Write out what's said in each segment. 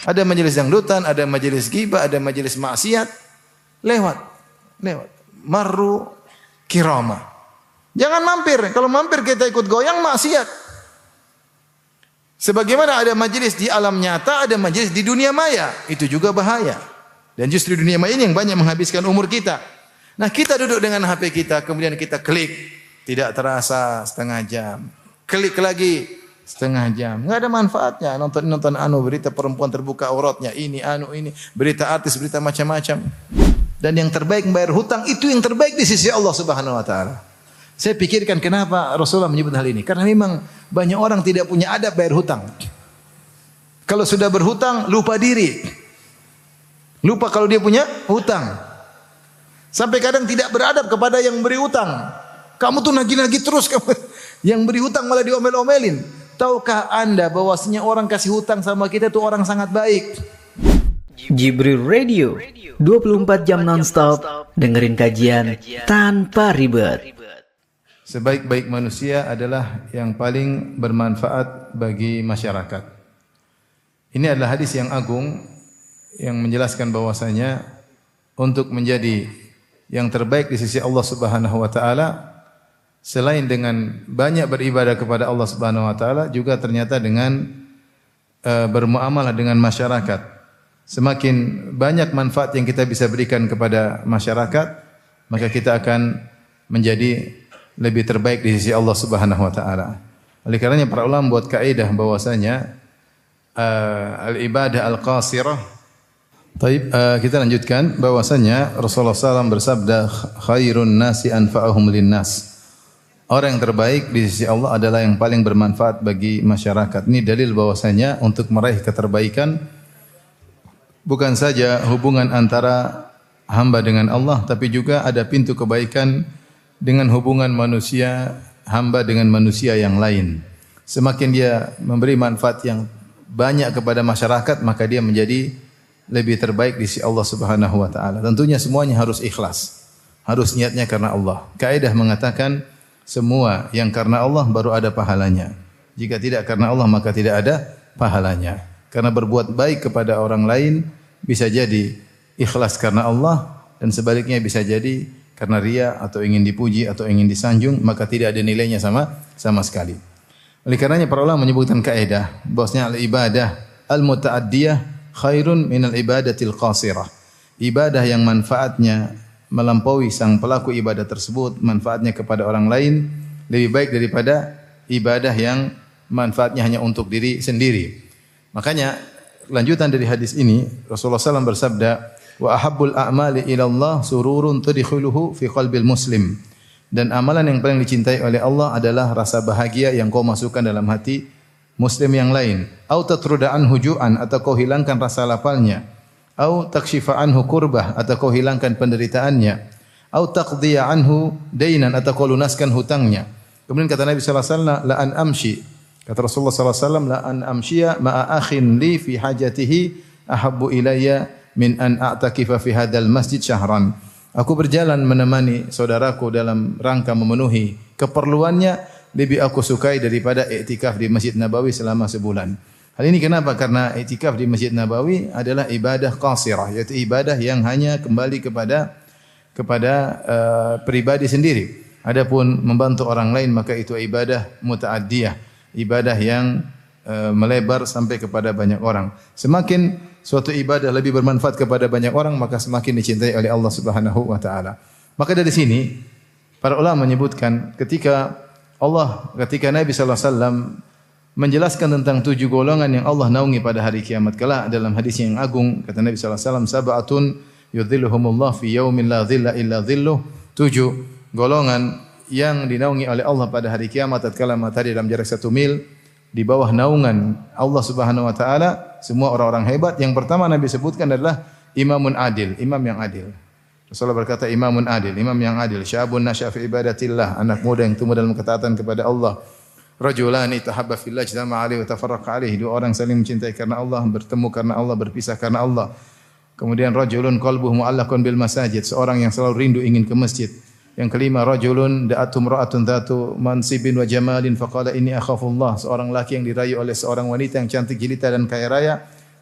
Ada majelis dangdutan, ada majelis ghibah, ada majelis maksiat. Lewat. Marru kirama. Jangan mampir. Kalau mampir kita ikut goyang maksiat. Sebagaimana ada majelis di alam nyata, ada majelis di dunia maya. Itu juga bahaya. Dan justru dunia maya ini yang banyak menghabiskan umur kita. Nah, kita duduk dengan HP kita, kemudian kita klik. Tidak terasa setengah jam. Klik lagi setengah jam. Enggak ada manfaatnya. Nonton berita perempuan terbuka auratnya. Ini. Berita artis, berita macam-macam. Dan yang terbaik membayar hutang, itu yang terbaik di sisi Allah Subhanahu wa taala. Saya pikirkan kenapa Rasulullah menyebut hal ini. Karena memang banyak orang tidak punya adab bayar hutang. Kalau sudah berhutang, lupa diri. Lupa kalau dia punya hutang. Sampai kadang tidak beradab kepada yang beri hutang. Kamu tuh nagih-nagih terus. Yang beri hutang malah diomel-omelin. Tahukah anda bahwasanya orang kasih hutang sama kita itu orang sangat baik? Jibril Radio, 24 jam nonstop, dengerin kajian tanpa ribet. Sebaik-baik manusia adalah yang paling bermanfaat bagi masyarakat. Ini adalah hadis yang agung yang menjelaskan bahwasanya untuk menjadi yang terbaik di sisi Allah Subhanahu wa taala, selain dengan banyak beribadah kepada Allah Subhanahu wa taala, juga ternyata dengan bermuamalah dengan masyarakat. Semakin banyak manfaat yang kita bisa berikan kepada masyarakat, maka kita akan menjadi lebih terbaik di sisi Allah Subhanahu wa taala. Oleh karenanya para ulama buat kaidah bahwasanya al-ibadah al-qasirah. Baik, kita lanjutkan bahwasanya Rasulullah SAW bersabda khairun nasi anfa'uhum linnas. Orang yang terbaik di sisi Allah adalah yang paling bermanfaat bagi masyarakat. Ini dalil bahwasanya untuk meraih keterbaikan bukan saja hubungan antara hamba dengan Allah, tapi juga ada pintu kebaikan dengan hubungan manusia, hamba dengan manusia yang lain. Semakin dia memberi manfaat yang banyak kepada masyarakat, maka dia menjadi lebih terbaik di sisi Allah Subhanahu wa taala. Tentunya semuanya harus ikhlas. Harus niatnya karena Allah. Kaidah mengatakan semua yang karena Allah baru ada pahalanya. Jika tidak karena Allah maka tidak ada pahalanya. Karena berbuat baik kepada orang lain bisa jadi ikhlas karena Allah dan sebaliknya bisa jadi karena ria atau ingin dipuji atau ingin disanjung, maka tidak ada nilainya sama sekali. Oleh karenanya para ulama menyebutkan kaidah bahwasanya al-ibadah al-muta'addiyah khairun minal ibadatil qasirah. Ibadah yang manfaatnya melampaui sang pelaku ibadah tersebut, manfaatnya kepada orang lain lebih baik daripada ibadah yang manfaatnya hanya untuk diri sendiri. Makanya lanjutan dari hadis ini Rasulullah SAW bersabda, wa ahabbul a'mali ila Allah sururun tudkhiluhu fi qalbil muslim. Dan amalan yang paling dicintai oleh Allah adalah rasa bahagia yang kau masukkan dalam hati muslim yang lain. Au tatruda anhu ju'an, atau kau hilangkan rasa lapalnya. Au takshifa anhu kurbah, atau kau hilangkan penderitaannya. Au taqdiya anhu dainan, atau kau lunaskan hutangnya. Kemudian kata Nabi sallallahu alaihi wasallam, la an amshi. Kata Rasulullah sallallahu alaihi wasallam, la an amshiya ma'a akhin li fi hajatihi ahabbu ilayya min an a'takifa fi hadzal masjid syahran. Aku berjalan menemani saudaraku dalam rangka memenuhi keperluannya, lebih aku sukai daripada iktikaf di Masjid Nabawi selama sebulan. Hal ini kenapa? Karena iktikaf di Masjid Nabawi adalah ibadah qasirah, yaitu ibadah yang hanya kembali kepada pribadi sendiri. Adapun membantu orang lain maka itu ibadah muta'addiyah, ibadah yang melebar sampai kepada banyak orang. Semakin suatu ibadah lebih bermanfaat kepada banyak orang, maka semakin dicintai oleh Allah Subhanahu wa taala. Maka dari sini para ulama menyebutkan ketika Nabi sallallahu alaihi wasallam menjelaskan tentang 7 golongan yang Allah naungi pada hari kiamat kelak dalam hadis yang agung, kata Nabi sallallahu alaihi wasallam, sab'atun yudhilluhumullah fi yaumin la dhilla illa dhilluh. 7 golongan yang dinaungi oleh Allah pada hari kiamat tatkala matahari dalam jarak 1 mil di bawah naungan Allah Subhanahu wa taala, semua orang-orang hebat. Yang pertama Nabi sebutkan adalah imamun adil, imam yang adil. Rasulullah berkata imamun adil, imam yang adil, syabun nasya fi ibadatillah, anak muda yang tumbuh dalam ketaatan kepada Allah. Rajulani tahabba fillah ijtama'a alaihi wa tafarraqa alaihi, 2 orang saling mencintai karena Allah, bertemu karena Allah, berpisah karena Allah. Kemudian rajulun qalbuhu mu'allaqun bil masajid, seorang yang selalu rindu ingin ke masjid. Yang kelima rajulun da'atum ra'atun dhatu mansibin wa jamalin faqala inni akhafullah, seorang laki yang dirayu oleh seorang wanita yang cantik jelita dan kaya raya,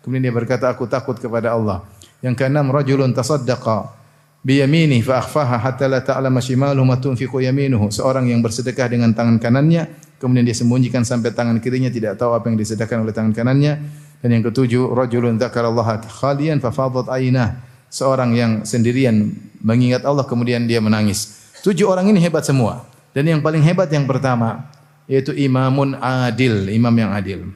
kemudian dia berkata aku takut kepada Allah. Yang keenam, rajulun tasaddaqa biyaminihi fa akhfaha hatta la ta'lama shimaluhu ma tunfiqu yaminuhu. Seorang yang bersedekah dengan tangan kanannya, kemudian dia sembunyikan sampai tangan kirinya tidak tahu apa yang disedekahkan oleh tangan kanannya. Dan yang ketujuh, rajulun dzakarallaha khalian fa fadat aynah. Seorang yang sendirian mengingat Allah kemudian dia menangis. 7 orang ini hebat semua. Dan yang paling hebat yang pertama yaitu imamun adil, imam yang adil.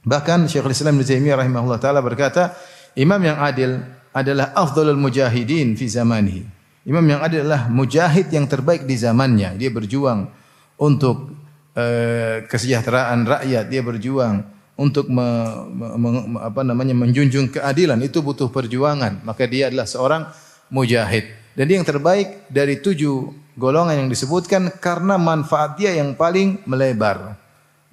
Bahkan Syekhul Islam Ibnu Taimiyah rahimahullah taala berkata, imam yang adil adalah afdhalul mujahidin fi zamanihi. Imam yang adil adalah mujahid yang terbaik di zamannya. Dia berjuang untuk kesejahteraan rakyat, dia berjuang untuk menjunjung keadilan, itu butuh perjuangan. Maka dia adalah seorang mujahid. Dan dia yang terbaik dari 7 golongan yang disebutkan karena manfaat dia yang paling melebar.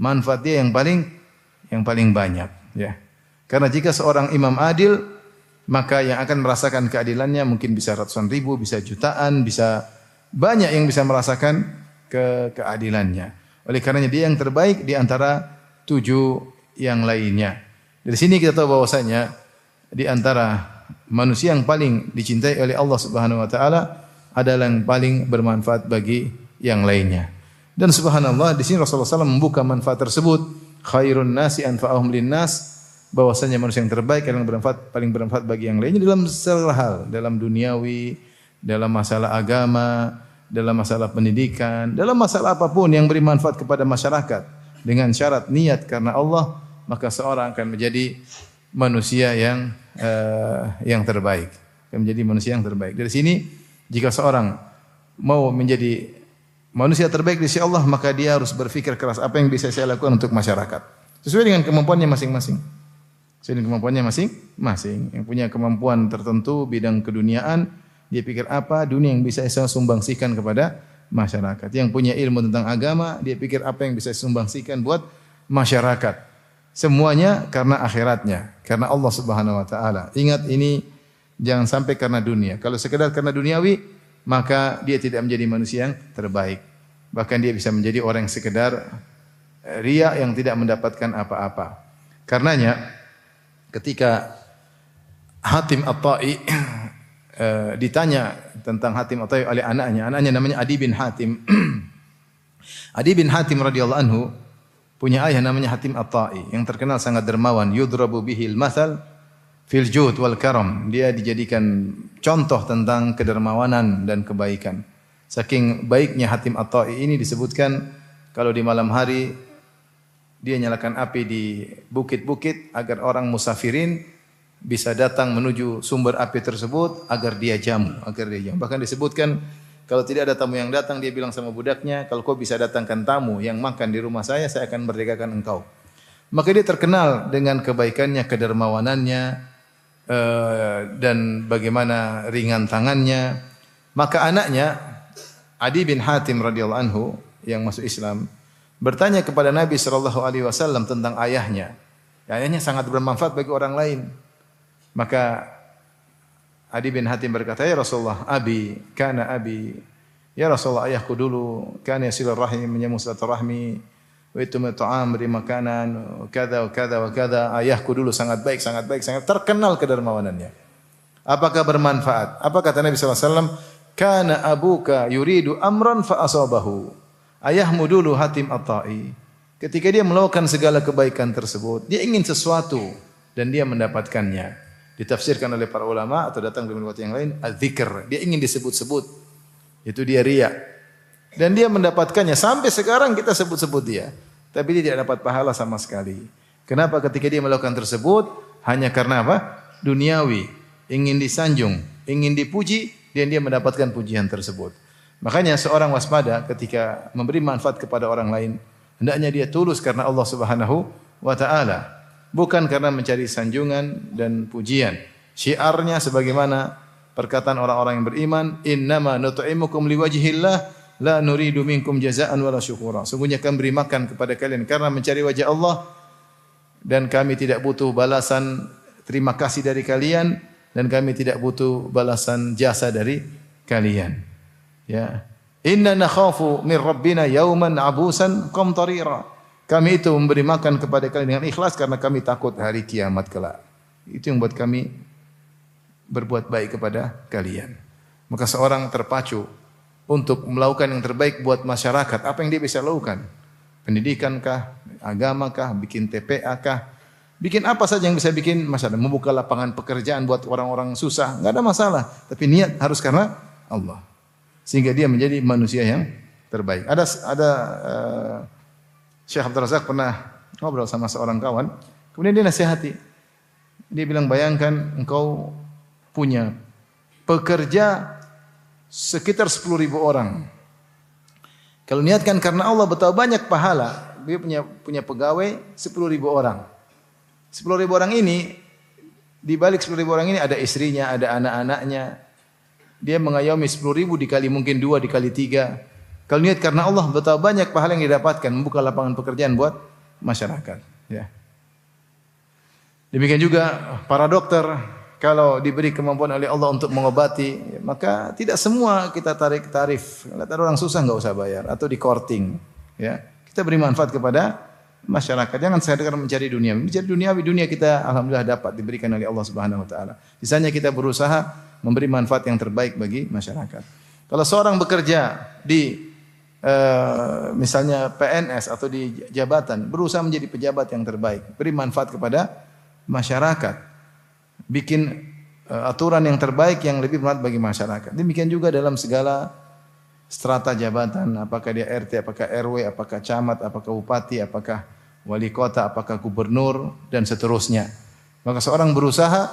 Manfaat dia yang paling banyak, ya. Karena jika seorang imam adil, maka yang akan merasakan keadilannya mungkin bisa ratusan ribu, bisa jutaan, bisa banyak yang bisa merasakan keadilannya. Oleh karenanya dia yang terbaik di antara 7 yang lainnya. Dari sini kita tahu bahwasanya di antara manusia yang paling dicintai oleh Allah Subhanahu wa taala adalah yang paling bermanfaat bagi yang lainnya. Dan subhanallah di sini Rasulullah SAW membuka manfaat tersebut, khairun nasi anfa'uhum linnas, bahwasanya manusia yang terbaik yang paling bermanfaat bagi yang lainnya dalam segala hal, dalam duniawi, dalam masalah agama, dalam masalah pendidikan, dalam masalah apapun yang beri manfaat kepada masyarakat dengan syarat niat karena Allah, maka seorang akan menjadi manusia yang terbaik, akan menjadi manusia yang terbaik. Dari sini jika seorang mau menjadi manusia terbaik di sisi Allah, maka dia harus berpikir keras apa yang bisa saya lakukan untuk masyarakat sesuai dengan kemampuannya masing-masing. Sesuai dengan kemampuannya masing-masing. Yang punya kemampuan tertentu bidang keduniaan, dia pikir apa dunia yang bisa saya sumbangsikan kepada masyarakat. Yang punya ilmu tentang agama, dia pikir apa yang bisa sumbangsikan buat masyarakat. Semuanya karena akhiratnya, karena Allah Subhanahu wa taala. Ingat ini, jangan sampai karena dunia. Kalau sekedar karena duniawi, maka dia tidak menjadi manusia yang terbaik. Bahkan dia bisa menjadi orang yang sekedar riya yang tidak mendapatkan apa-apa. Karenanya ketika Hatim At-Tai ditanya tentang Hatim At-Tai oleh anaknya namanya Adi bin Hatim. Adi bin Hatim radhiyallahu anhu punya ayah namanya Hatim At-Tai yang terkenal sangat dermawan, yudrabu bihil mathal fil jud wal karam. Dia dijadikan contoh tentang kedermawanan dan kebaikan. Saking baiknya Hatim At-Tai ini disebutkan kalau di malam hari dia nyalakan api di bukit-bukit agar orang musafirin bisa datang menuju sumber api tersebut agar dia jamu. Bahkan disebutkan kalau tidak ada tamu yang datang, dia bilang sama budaknya, kalau kau bisa datangkan tamu yang makan di rumah saya akan merdekakan engkau. Maka dia terkenal dengan kebaikannya, kedermawanannya, dan bagaimana ringan tangannya. Maka anaknya Adi bin Hatim radhiyallahu anhu yang masuk Islam bertanya kepada Nabi sallallahu alaihi wasallam tentang ayahnya. Ayahnya sangat bermanfaat bagi orang lain. Maka Adi bin Hatim berkata, "Ya Rasulullah, abi kana abi." Ya Rasulullah, ayahku dulu kana yasilur rahim, menyambung silaturahmi, wa yutimmu ta'am, beri makanan, kada wa kada wa kada. Ayahku dulu sangat baik, sangat terkenal kedermawanannya. Apakah bermanfaat? Apa kata Nabi sallallahu alaihi wasallam? Kana abuka yuridu amran fa asabahu. Ayahmu dulu Hatim At-Tai, ketika dia melakukan segala kebaikan tersebut, dia ingin sesuatu dan dia mendapatkannya. Ditafsirkan oleh para ulama atau datang dari riwayat yang lain, az-dzikr. Dia ingin disebut-sebut. Itu dia riya. Dan dia mendapatkannya. Sampai sekarang kita sebut-sebut dia, tapi dia tidak dapat pahala sama sekali. Kenapa? Ketika dia melakukan tersebut hanya karena apa? Duniawi, ingin disanjung, ingin dipuji, dan dia mendapatkan pujian tersebut. Makanya seorang waspada ketika memberi manfaat kepada orang lain, hendaknya dia tulus karena Allah Subhanahu wa taala, bukan karena mencari sanjungan dan pujian. Syiarnya sebagaimana perkataan orang-orang yang beriman, innama nut'imukum liwajhillah la nuridu minkum jazaa'an wala syukura. Sungguhnya kami beri makan kepada kalian karena mencari wajah Allah dan kami tidak butuh balasan terima kasih dari kalian dan kami tidak butuh balasan jasa dari kalian. Ya, inna nakhafu min rabbina yauman abusan qamtarira. Kami itu memberi makan kepada kalian dengan ikhlas karena kami takut hari kiamat kelak. Itu yang buat kami berbuat baik kepada kalian. Maka seorang terpacu untuk melakukan yang terbaik buat masyarakat. Apa yang dia bisa lakukan? Pendidikan kah? Agama kah? Bikin TPA kah? Bikin apa saja yang bisa bikin masyarakat. Membuka lapangan pekerjaan buat orang-orang susah. Enggak ada masalah. Tapi niat harus karena Allah. Sehingga dia menjadi manusia yang terbaik. Ada Syekh Abdul Razak pernah ngobrol sama seorang kawan. Kemudian dia nasihati. Dia bilang, bayangkan engkau punya pekerja sekitar 10.000 orang. Kalau niatkan karena Allah betapa banyak pahala. Dia punya pegawai 10.000 orang. 10.000 orang ini, di balik 10.000 orang ini ada istrinya, ada anak-anaknya. Dia mengayomi 10.000 dikali mungkin 2 dikali 3. Kalau niat karena Allah betapa banyak pahala yang didapatkan, membuka lapangan pekerjaan buat masyarakat. Ya. Demikian juga para dokter, kalau diberi kemampuan oleh Allah untuk mengobati, maka tidak semua kita tarik tarif. Lihat ada orang susah enggak usah bayar atau di korting, ya. Kita beri manfaat kepada masyarakat. Jangan sekadar mencari dunia. Mencari dunia kita alhamdulillah dapat diberikan oleh Allah Subhanahu wa taala. Sisanya kita berusaha memberi manfaat yang terbaik bagi masyarakat. Kalau seorang bekerja di misalnya PNS atau di jabatan, berusaha menjadi pejabat yang terbaik, beri manfaat kepada masyarakat, bikin aturan yang terbaik yang lebih bermanfaat bagi masyarakat. Demikian juga dalam segala strata jabatan, apakah dia RT, apakah RW, apakah camat, apakah bupati, apakah wali kota, apakah gubernur, dan seterusnya. Maka seorang berusaha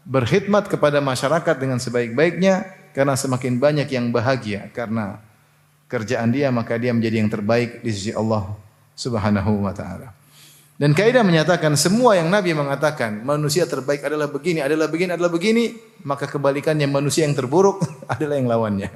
berkhidmat kepada masyarakat dengan sebaik-baiknya, karena semakin banyak yang bahagia karena kerjaan dia, maka dia menjadi yang terbaik di sisi Allah Subhanahu wa taala. Dan kaidah menyatakan semua yang Nabi mengatakan manusia terbaik adalah begini, adalah begini, adalah begini, maka kebalikannya manusia yang terburuk adalah yang lawannya.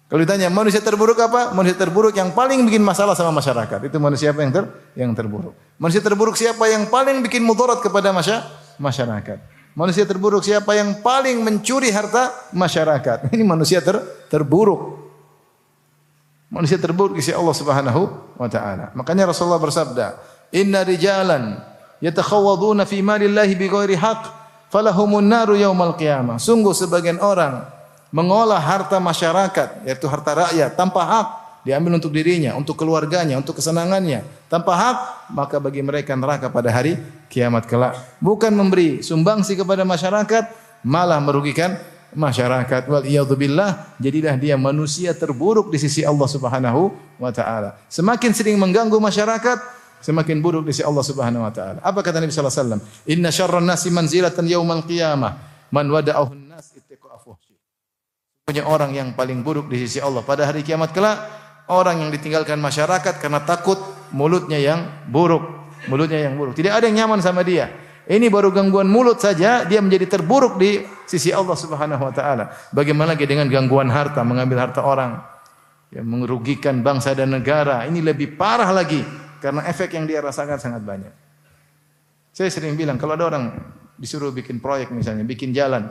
Kalau ditanya manusia terburuk apa? Manusia terburuk yang paling bikin masalah sama masyarakat. Itu manusia apa yang terburuk? Manusia terburuk siapa yang paling bikin mudarat kepada masyarakat? Manusia terburuk siapa yang paling mencuri harta masyarakat? Ini manusia terburuk. Manusia terburuk di sisi Allah Subhanahu wa taala. Makanya Rasulullah bersabda, "Inna rijalan yatakhawaduna fi malillahi bighairi haqq, falahumun naru yaumal qiyamah." Sungguh sebagian orang mengolah harta masyarakat, yaitu harta rakyat tanpa hak, diambil untuk dirinya, untuk keluarganya, untuk kesenangannya, tanpa hak, maka bagi mereka neraka pada hari kiamat kelak. Bukan memberi sumbangsi kepada masyarakat, malah merugikan masyarakat. Wal iyadzubillah, jadilah dia manusia terburuk di sisi Allah Subhanahu wa taala. Semakin sering mengganggu masyarakat, semakin buruk di sisi Allah Subhanahu wa taala. Apa kata Nabi sallallahu alaihi wasallam? Inna syarran nasi manzilatan yaumal qiyamah man wada'ahu an-nas ittaqa fuhsyi. Punya orang yang paling buruk di sisi Allah pada hari kiamat kelak, orang yang ditinggalkan masyarakat karena takut mulutnya yang buruk. Mulutnya yang buruk. Tidak ada yang nyaman sama dia. Ini baru gangguan mulut saja, dia menjadi terburuk di sisi Allah Subhanahu wa taala. Bagaimana lagi dengan gangguan harta, mengambil harta orang, yang merugikan bangsa dan negara. Ini lebih parah lagi karena efek yang dia rasakan sangat banyak. Saya sering bilang kalau ada orang disuruh bikin proyek misalnya, bikin jalan,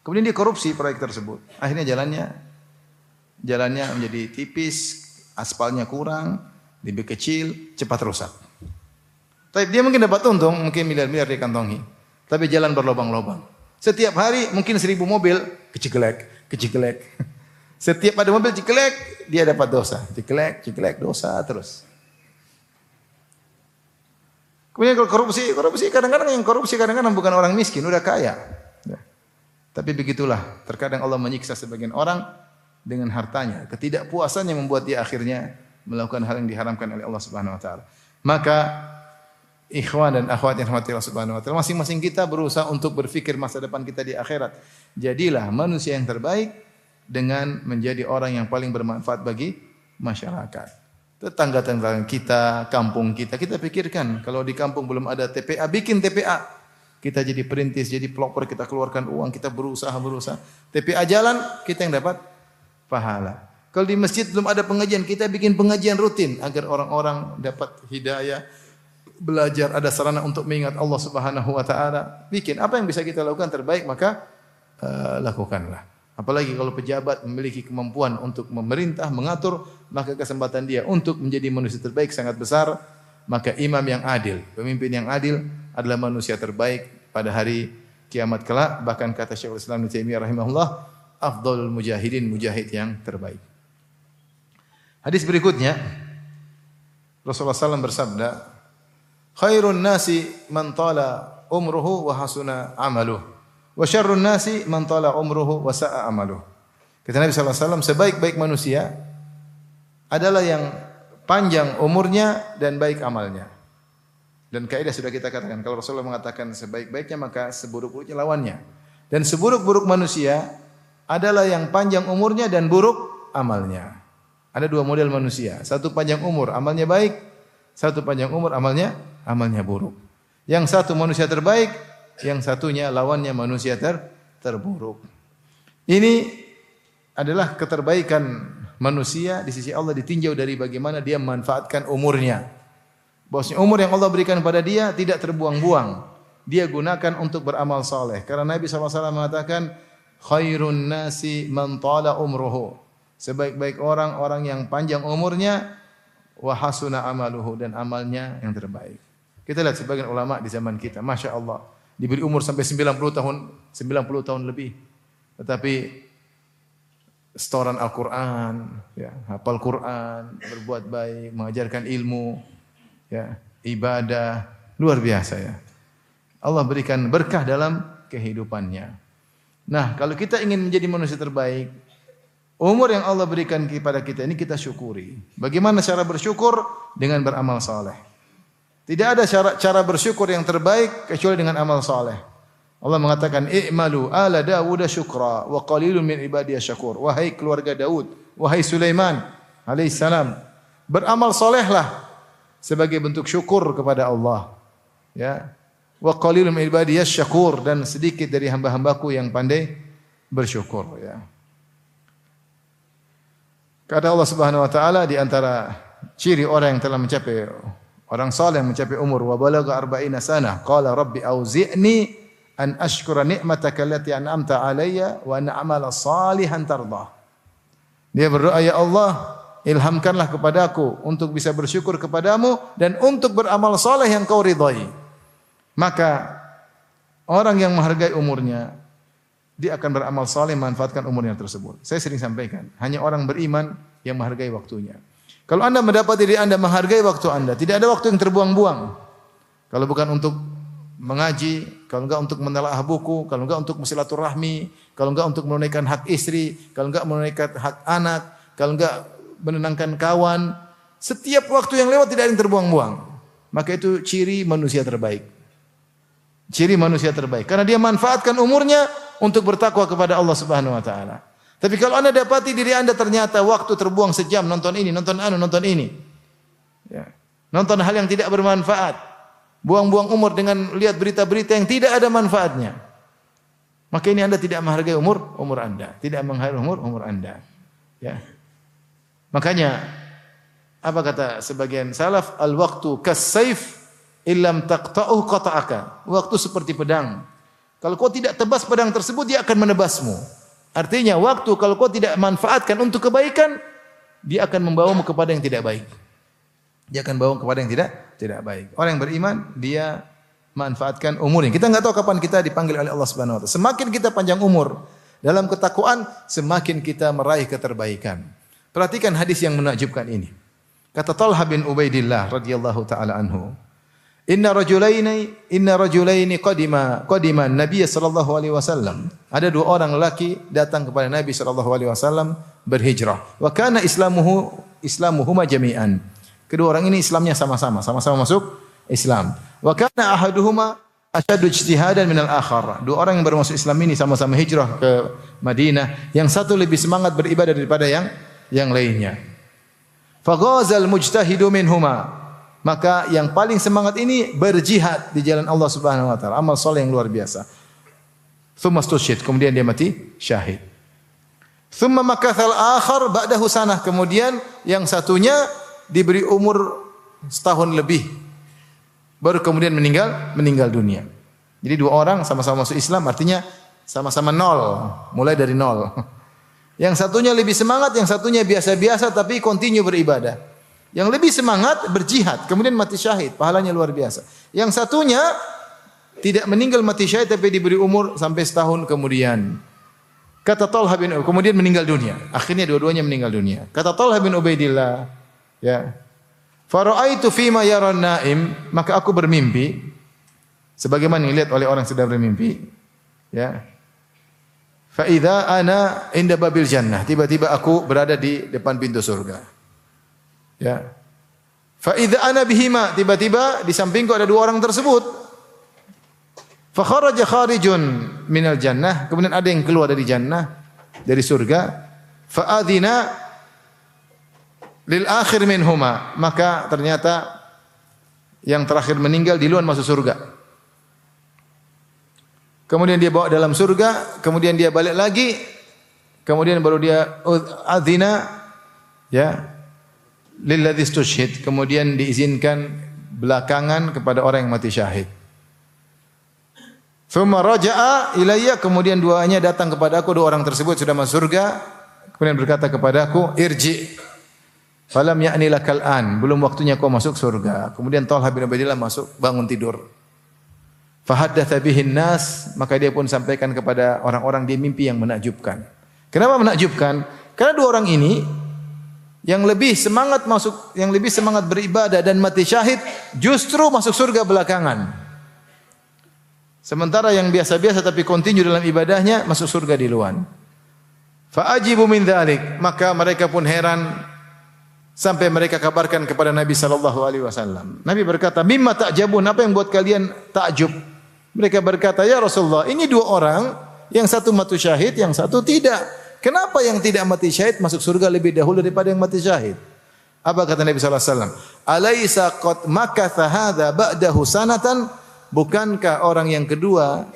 kemudian dia korupsi proyek tersebut. Akhirnya jalannya menjadi tipis, aspalnya kurang, lebih kecil, cepat rusak. Tapi dia mungkin dapat untung, mungkin miliar-miliar dikantongi. Tapi jalan berlobang-lobang. Setiap hari mungkin 1.000 mobil kecikelek. Setiap ada mobil cikelek, dia dapat dosa. Cikelek, dosa terus. Kemudian kalau korupsi kadang-kadang yang korupsi kadang-kadang bukan orang miskin, udah kaya. Ya. Tapi begitulah, terkadang Allah menyiksa sebagian orang dengan hartanya. Ketidakpuasannya membuat dia akhirnya melakukan hal yang diharamkan oleh Allah Subhanahu wa taala. Maka ikhwan dan akhwat yang rahmati Allah Subhanahu wa taala, masing-masing kita berusaha untuk berfikir masa depan kita di akhirat. Jadilah manusia yang terbaik dengan menjadi orang yang paling bermanfaat bagi masyarakat. Tetangga-tetangga kita, kampung kita pikirkan kalau di kampung belum ada TPA, bikin TPA. Kita jadi perintis, jadi pelopor, kita keluarkan uang, kita berusaha. TPA jalan, kita yang dapat pahala. Kalau di masjid belum ada pengajian, kita bikin pengajian rutin agar orang-orang dapat hidayah, belajar, ada sarana untuk mengingat Allah Subhanahu wa taala. Bikin apa yang bisa kita lakukan terbaik, maka lakukanlah. Apalagi kalau pejabat memiliki kemampuan untuk memerintah, mengatur, maka kesempatan dia untuk menjadi manusia terbaik sangat besar. maka imam yang adil, pemimpin yang adil adalah manusia terbaik pada hari kiamat kelak. Bahkan kata Syekhul Islam Ibnu Taimiyah rahimahullah, afdhalul mujahidin, mujahid yang terbaik. Hadis berikutnya, Rasulullah SAW bersabda, khairun nasi man tala umruhu wa hasuna amaluh, wa syarrun nasi man tala umruhu wa sa'a amaluh. Kata Nabi SAW, sebaik-baik manusia adalah yang panjang umurnya dan baik amalnya. Dan kaidah sudah kita katakan, kalau Rasulullah mengatakan sebaik-baiknya maka seburuk-buruknya lawannya. Dan seburuk-buruk manusia adalah yang panjang umurnya dan buruk amalnya. Ada dua model manusia, satu panjang umur amalnya baik, satu panjang umur amalnya buruk. Yang satu manusia terbaik, yang satunya lawannya manusia terburuk. Ini adalah keterbaikan manusia di sisi Allah ditinjau dari bagaimana dia memanfaatkan umurnya. Bahwasanya umur yang Allah berikan kepada dia tidak terbuang-buang. Dia gunakan untuk beramal saleh. Karena Nabi SAW mengatakan, khairun nasi man tala umruhu. Sebaik-baik orang yang panjang umurnya, wa hasuna amaluhu, dan amalnya yang terbaik. Kita lihat sebagian ulama di zaman kita, Masya Allah, diberi umur sampai 90 tahun lebih. Tetapi setoran Al-Quran, ya, hafal Quran, berbuat baik, mengajarkan ilmu, ya, ibadah, luar biasa ya. Allah berikan berkah dalam kehidupannya. Nah, kalau kita ingin menjadi manusia terbaik, umur yang Allah berikan kepada kita ini kita syukuri. Bagaimana cara bersyukur? Dengan beramal saleh. Tidak ada cara bersyukur yang terbaik kecuali dengan amal saleh. Allah mengatakan, i'malu ala Dawud syukra wa qalilun min ibadiyas syakur. Wahai keluarga Daud, wahai Sulaiman alaihissalam, beramal salehlah sebagai bentuk syukur kepada Allah. Ya. Wa qalilun min ibadiyas syakur, dan sedikit dari hamba-hambaku yang pandai bersyukur, ya. Kata Allah Subhanahu wa taala, di antara ciri orang yang telah mencapai, orang saleh yang mencapai umur wa balagha 40 sanah, qala rabbi auzi'ni an ashkura ni'mataka allati an'amta alayya wa an a'mala salihan tardah. Dia berdoa, ya Allah, ilhamkanlah kepadaku untuk bisa bersyukur kepadamu dan untuk beramal saleh yang kau ridhai. Maka orang yang menghargai umurnya, dia akan beramal saleh memanfaatkan umurnya tersebut. Saya sering sampaikan, hanya orang beriman yang menghargai waktunya. Kalau Anda mendapati diri Anda menghargai waktu Anda, tidak ada waktu yang terbuang-buang. Kalau bukan untuk mengaji, kalau enggak untuk menelaah buku, kalau enggak untuk silaturahmi, kalau enggak untuk menunaikan hak istri, kalau enggak menunaikan hak anak, kalau enggak menenangkan kawan, setiap waktu yang lewat tidak ada yang terbuang-buang. Maka itu ciri manusia terbaik. Ciri manusia terbaik. Karena dia manfaatkan umurnya untuk bertakwa kepada Allah Subhanahu wa taala. Tapi kalau Anda dapati diri Anda ternyata waktu terbuang sejam nonton ini, nonton ini. Ya. Nonton hal yang tidak bermanfaat. Buang-buang umur dengan lihat berita-berita yang tidak ada manfaatnya. Maka ini Anda tidak menghargai umur Anda, tidak menghargai umur Anda. Ya. Makanya apa kata sebagian salaf, al-waqtu kas-saif illam taqta'uhu qata'aka. Waktu seperti pedang. Kalau kau tidak tebas pedang tersebut, dia akan menebasmu. Artinya waktu kalau kau tidak manfaatkan untuk kebaikan, dia akan membawamu kepada yang tidak baik. Dia akan bawa kepada yang tidak baik. Orang yang beriman, dia manfaatkan umurnya. Kita enggak tahu kapan kita dipanggil oleh Allah Subhanahu wa taala. Semakin kita panjang umur dalam ketakwaan, semakin kita meraih keterbaikan. Perhatikan hadis yang menakjubkan ini. Kata Talha bin Ubaidillah radhiyallahu taala anhu, Inna rajulaini qadima Nabi sallallahu alaihi wasallam. Ada dua orang lelaki datang kepada Nabi sallallahu alaihi wasallam berhijrah. Wa kana islamuhuma jami'an. Kedua orang ini Islamnya sama-sama masuk Islam. Wa kana ahaduhuma asyaddu ijtihadan minal akhar. Dua orang yang baru masuk Islam ini sama-sama hijrah ke Madinah. Yang satu lebih semangat beribadah daripada yang lainnya. Faghazal mujtahidu minhuma. Maka yang paling semangat ini berjihad di jalan Allah Subhanahu wa taala, amal saleh yang luar biasa. Tsumma stushhid, kemudian dia mati syahid. Tsumma makathal akhar ba'dahu sanah, kemudian yang satunya diberi umur setahun lebih, baru kemudian meninggal dunia. Jadi dua orang sama-sama masuk Islam, artinya sama-sama nol, mulai dari nol. Yang satunya lebih semangat, yang satunya biasa-biasa tapi continue beribadah. Yang lebih semangat berjihad, kemudian mati syahid, pahalanya luar biasa. Yang satunya tidak meninggal mati syahid tapi diberi umur sampai setahun kemudian. Kata Talha bin kemudian meninggal dunia. Akhirnya dua-duanya meninggal dunia. Kata Talha bin Ubaidillah, ya. Fara'aitu fima yaran naim, maka aku bermimpi sebagaimana dilihat oleh orang yang sedang bermimpi, ya. Fa idza ana inda babil jannah, tiba-tiba aku berada di depan pintu surga. Ya. Fa idza ana bihima, tiba-tiba di sampingku ada dua orang tersebut. Fa kharaja kharijun minal jannah, kemudian ada yang keluar dari jannah, dari surga. Fa adzina lil akhir minhuma, maka ternyata yang terakhir meninggal duluan masuk surga. Kemudian dia bawa dalam surga, kemudian dia balik lagi, kemudian baru dia adzina, ya, lilladzi istushhid, kemudian diizinkan belakangan kepada orang yang mati syahid. Tsumma raja'a ilayya, kemudian duanya datang kepada aku, dua orang tersebut sudah masuk surga, kemudian berkata kepadaku, irji falam ya'ni lakal an, belum waktunya kau masuk surga. Kemudian Talha bin Ubaidillah masuk, bangun tidur. Fahaddatsa bihin nas, maka dia pun sampaikan kepada orang-orang dia mimpi yang menakjubkan. Kenapa menakjubkan? Karena dua orang ini yang lebih semangat masuk, yang lebih semangat beribadah dan mati syahid justru masuk surga belakangan. Sementara yang biasa-biasa tapi continue dalam ibadahnya masuk surga duluan. Fa ajibu min dzalik, maka mereka pun heran sampai mereka kabarkan kepada Nabi sallallahu alaihi wasallam. Nabi berkata, "Mimma ta'jabun?" Apa yang buat kalian takjub? Mereka berkata, "Ya Rasulullah, ini dua orang, yang satu mati syahid, yang satu tidak. Kenapa yang tidak mati syahid masuk surga lebih dahulu daripada yang mati syahid?" Apa kata Nabi sallallahu alaihi wasallam? "Alaisa qad makatha hadza ba'dahu sanatan?" Bukankah orang yang kedua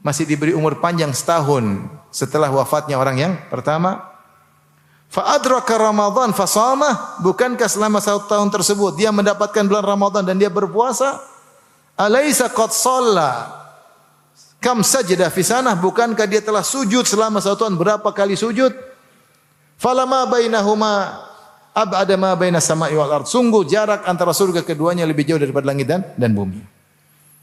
masih diberi umur panjang setahun setelah wafatnya orang yang pertama? Fa adraka Ramadan fasama, bukankah selama 1 tahun tersebut dia mendapatkan bulan Ramadan dan dia berpuasa? Alaisa qad shalla kam sajada fi sanah, bukankah dia telah sujud selama 1 tahun, berapa kali sujud? Falama bainahuma ab'ada ma baina sama'i wal ard, sungguh jarak antara surga keduanya lebih jauh daripada langit dan bumi.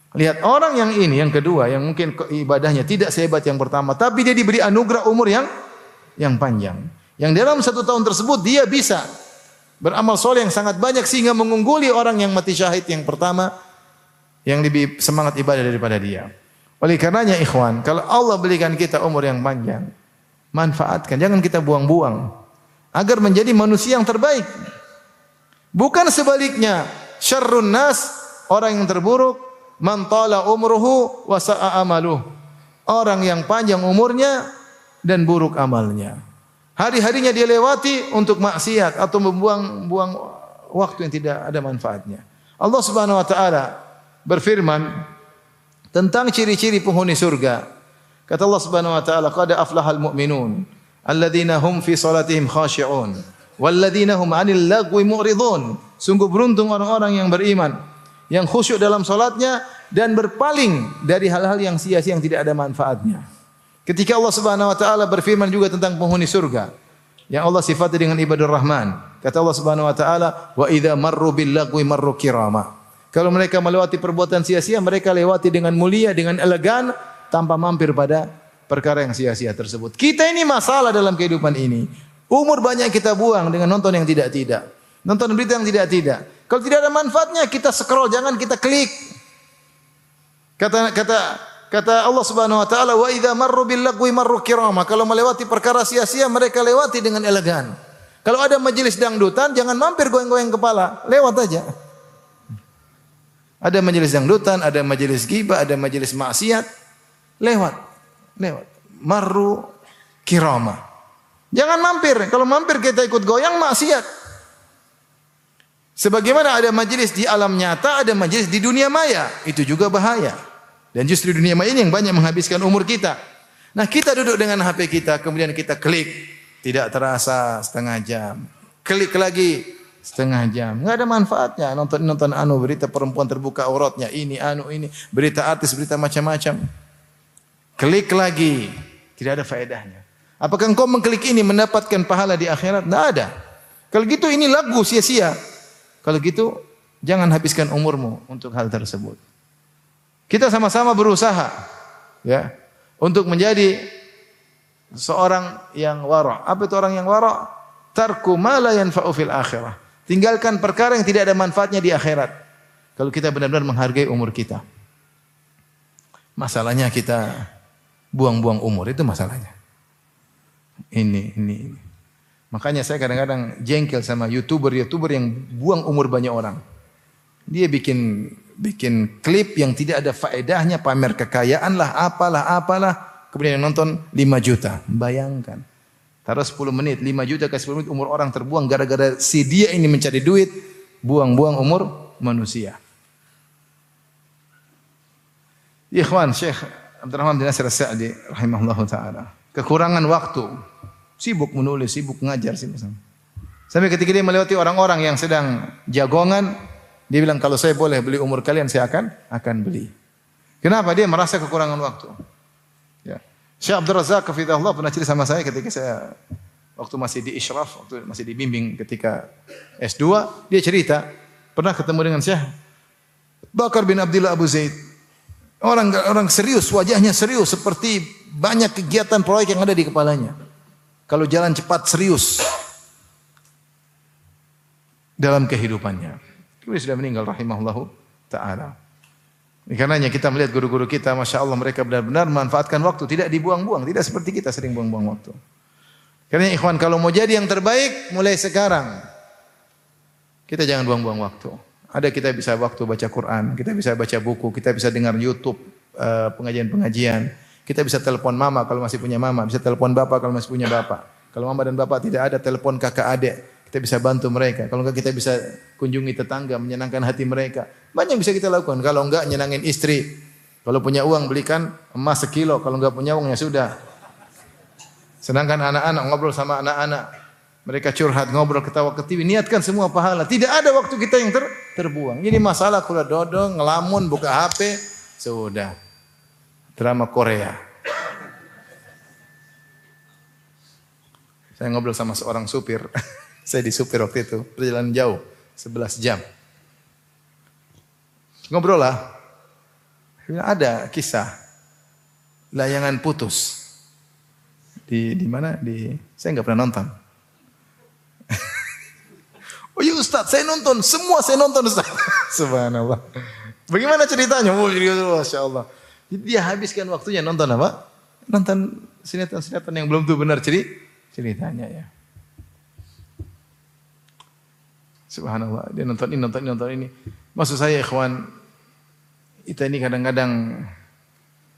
Lihat orang yang ini, yang kedua, yang mungkin ibadahnya tidak sehebat yang pertama, tapi dia diberi anugerah umur yang panjang. Yang dalam 1 tahun tersebut dia bisa beramal soleh yang sangat banyak sehingga mengungguli orang yang mati syahid yang pertama yang lebih semangat ibadah daripada dia. Oleh karenanya ikhwan, kalau Allah berikan kita umur yang panjang, manfaatkan, jangan kita buang-buang agar menjadi manusia yang terbaik. Bukan sebaliknya, syarrun nas, orang yang terburuk, man tala umruhu wa sa'a amaluh, orang yang panjang umurnya dan buruk amalnya. Hari-harinya dia lewati untuk maksiat atau membuang-buang waktu yang tidak ada manfaatnya. Allah Subhanahu wa taala berfirman tentang ciri-ciri penghuni surga. Kata Allah Subhanahu wa taala, "Qad aflahal mu'minun alladzina hum fi salatihim khashi'un walladzina hum 'anil lagwi mu'ridun." Sungguh beruntung orang-orang yang beriman, yang khusyuk dalam salatnya dan berpaling dari hal-hal yang sia-sia yang tidak ada manfaatnya. Ketika Allah Subhanahu wa taala berfirman juga tentang penghuni surga yang Allah sifati dengan ibadur rahman, kata Allah Subhanahu wa taala, "Wa idza marru bil lagwi marru kirama." Kalau mereka melewati perbuatan sia-sia, mereka lewati dengan mulia, dengan elegan, tanpa mampir pada perkara yang sia-sia tersebut. Kita ini masalah dalam kehidupan ini. Umur banyak kita buang dengan nonton yang tidak-tidak. Nonton berita yang tidak-tidak. Kalau tidak ada manfaatnya, kita scroll, jangan kita klik. Kata Allah Subhanahu wa taala, "Wa idza marru bil lagwi marru kirama." Kalau melewati perkara sia-sia, mereka lewati dengan elegan. Kalau ada majelis dangdutan, jangan mampir goyang-goyang kepala, lewat aja. Ada majelis dangdutan, ada majelis ghibah, ada majelis maksiat, lewat. Marru kirama. Jangan mampir. Kalau mampir kita ikut goyang, maksiat. Sebagaimana ada majelis di alam nyata, ada majelis di dunia maya. Itu juga bahaya. Dan justru dunia maya ini yang banyak menghabiskan umur kita. Nah, kita duduk dengan HP kita, kemudian kita klik. Tidak terasa setengah jam. Klik lagi setengah jam. Enggak ada manfaatnya. Nonton berita perempuan terbuka auratnya. Ini. Berita artis, berita macam-macam. Klik lagi. Tidak ada faedahnya. Apakah engkau mengklik ini mendapatkan pahala di akhirat? Tidak ada. Kalau gitu ini lagu sia-sia. Kalau gitu jangan habiskan umurmu untuk hal tersebut. Kita sama-sama berusaha ya untuk menjadi seorang yang wara'. Apa itu orang yang wara'? Tarku ma la yanfa'u fil akhirah. Tinggalkan perkara yang tidak ada manfaatnya di akhirat. Kalau kita benar-benar menghargai umur kita. Masalahnya kita buang-buang umur, itu masalahnya. Ini. Makanya saya kadang-kadang jengkel sama YouTuber yang buang umur banyak orang. Dia bikin klip yang tidak ada faedahnya, pamer kekayaan lah, apalah. Kemudian yang nonton 5 juta. Bayangkan. Taruh 10 menit, 5 juta ke 10 menit umur orang terbuang gara-gara si dia ini mencari duit, buang-buang umur manusia. Ikhwan, Syekh Abdurrahman bin Nasir As-Sa'di rahimahullahu taala. Kekurangan waktu. Sibuk menulis, sibuk ngajar, sampai ketika dia melewati orang-orang yang sedang jagongan, dia bilang, kalau saya boleh beli umur kalian, saya akan beli. Kenapa? Dia merasa kekurangan waktu. Ya. Syekh Abdul Razak hafizahullah pernah cerita sama saya ketika saya waktu masih di Isyraf, waktu masih dibimbing ketika S2, dia cerita pernah ketemu dengan Syekh Bakar bin Abdullah Abu Zaid. Orang serius, wajahnya serius, seperti banyak kegiatan proyek yang ada di kepalanya. Kalau jalan cepat, serius dalam kehidupannya. Dia sudah meninggal rahimahullahu ta'ala. Karenanya kita melihat guru-guru kita, Masya Allah, mereka benar-benar memanfaatkan waktu, tidak dibuang-buang, tidak seperti kita sering buang-buang waktu. Karena ikhwan, kalau mau jadi yang terbaik, mulai sekarang kita jangan buang-buang waktu. Ada kita bisa waktu baca Quran, kita bisa baca buku, kita bisa dengar YouTube pengajian-pengajian. Kita bisa telepon mama kalau masih punya mama, bisa telepon bapak kalau masih punya bapak. Kalau mama dan bapak tidak ada, telepon kakak adik, kita bisa bantu mereka. Kalau enggak, kita bisa kunjungi tetangga, menyenangkan hati mereka. Banyak yang bisa kita lakukan. Kalau enggak, nyenangin istri. Kalau punya uang, belikan emas 1 kilo. Kalau enggak punya uang, ya sudah. Senangkan anak-anak, ngobrol sama anak-anak. Mereka curhat, ngobrol, ketawa ketiwi. Niatkan semua pahala. Tidak ada waktu kita yang terbuang. Ini masalah kula dodong, ngelamun, buka HP, sudah. Drama Korea. Saya ngobrol sama seorang supir. Saya di supir waktu itu, perjalanan jauh, 11 jam. Ngobrol lah. Ada kisah layangan putus. Di mana? Saya enggak pernah nonton. Oh iya Ustaz, saya nonton. Semua saya nonton Ustaz. Subhanallah. Bagaimana ceritanya? Masya Allah. Dia habiskan waktunya nonton apa? Nonton sinetron-sinetron yang belum tuh benar ceritanya ya. Subhanallah, dia nonton ini. Maksud saya ikhwan, kita ini kadang-kadang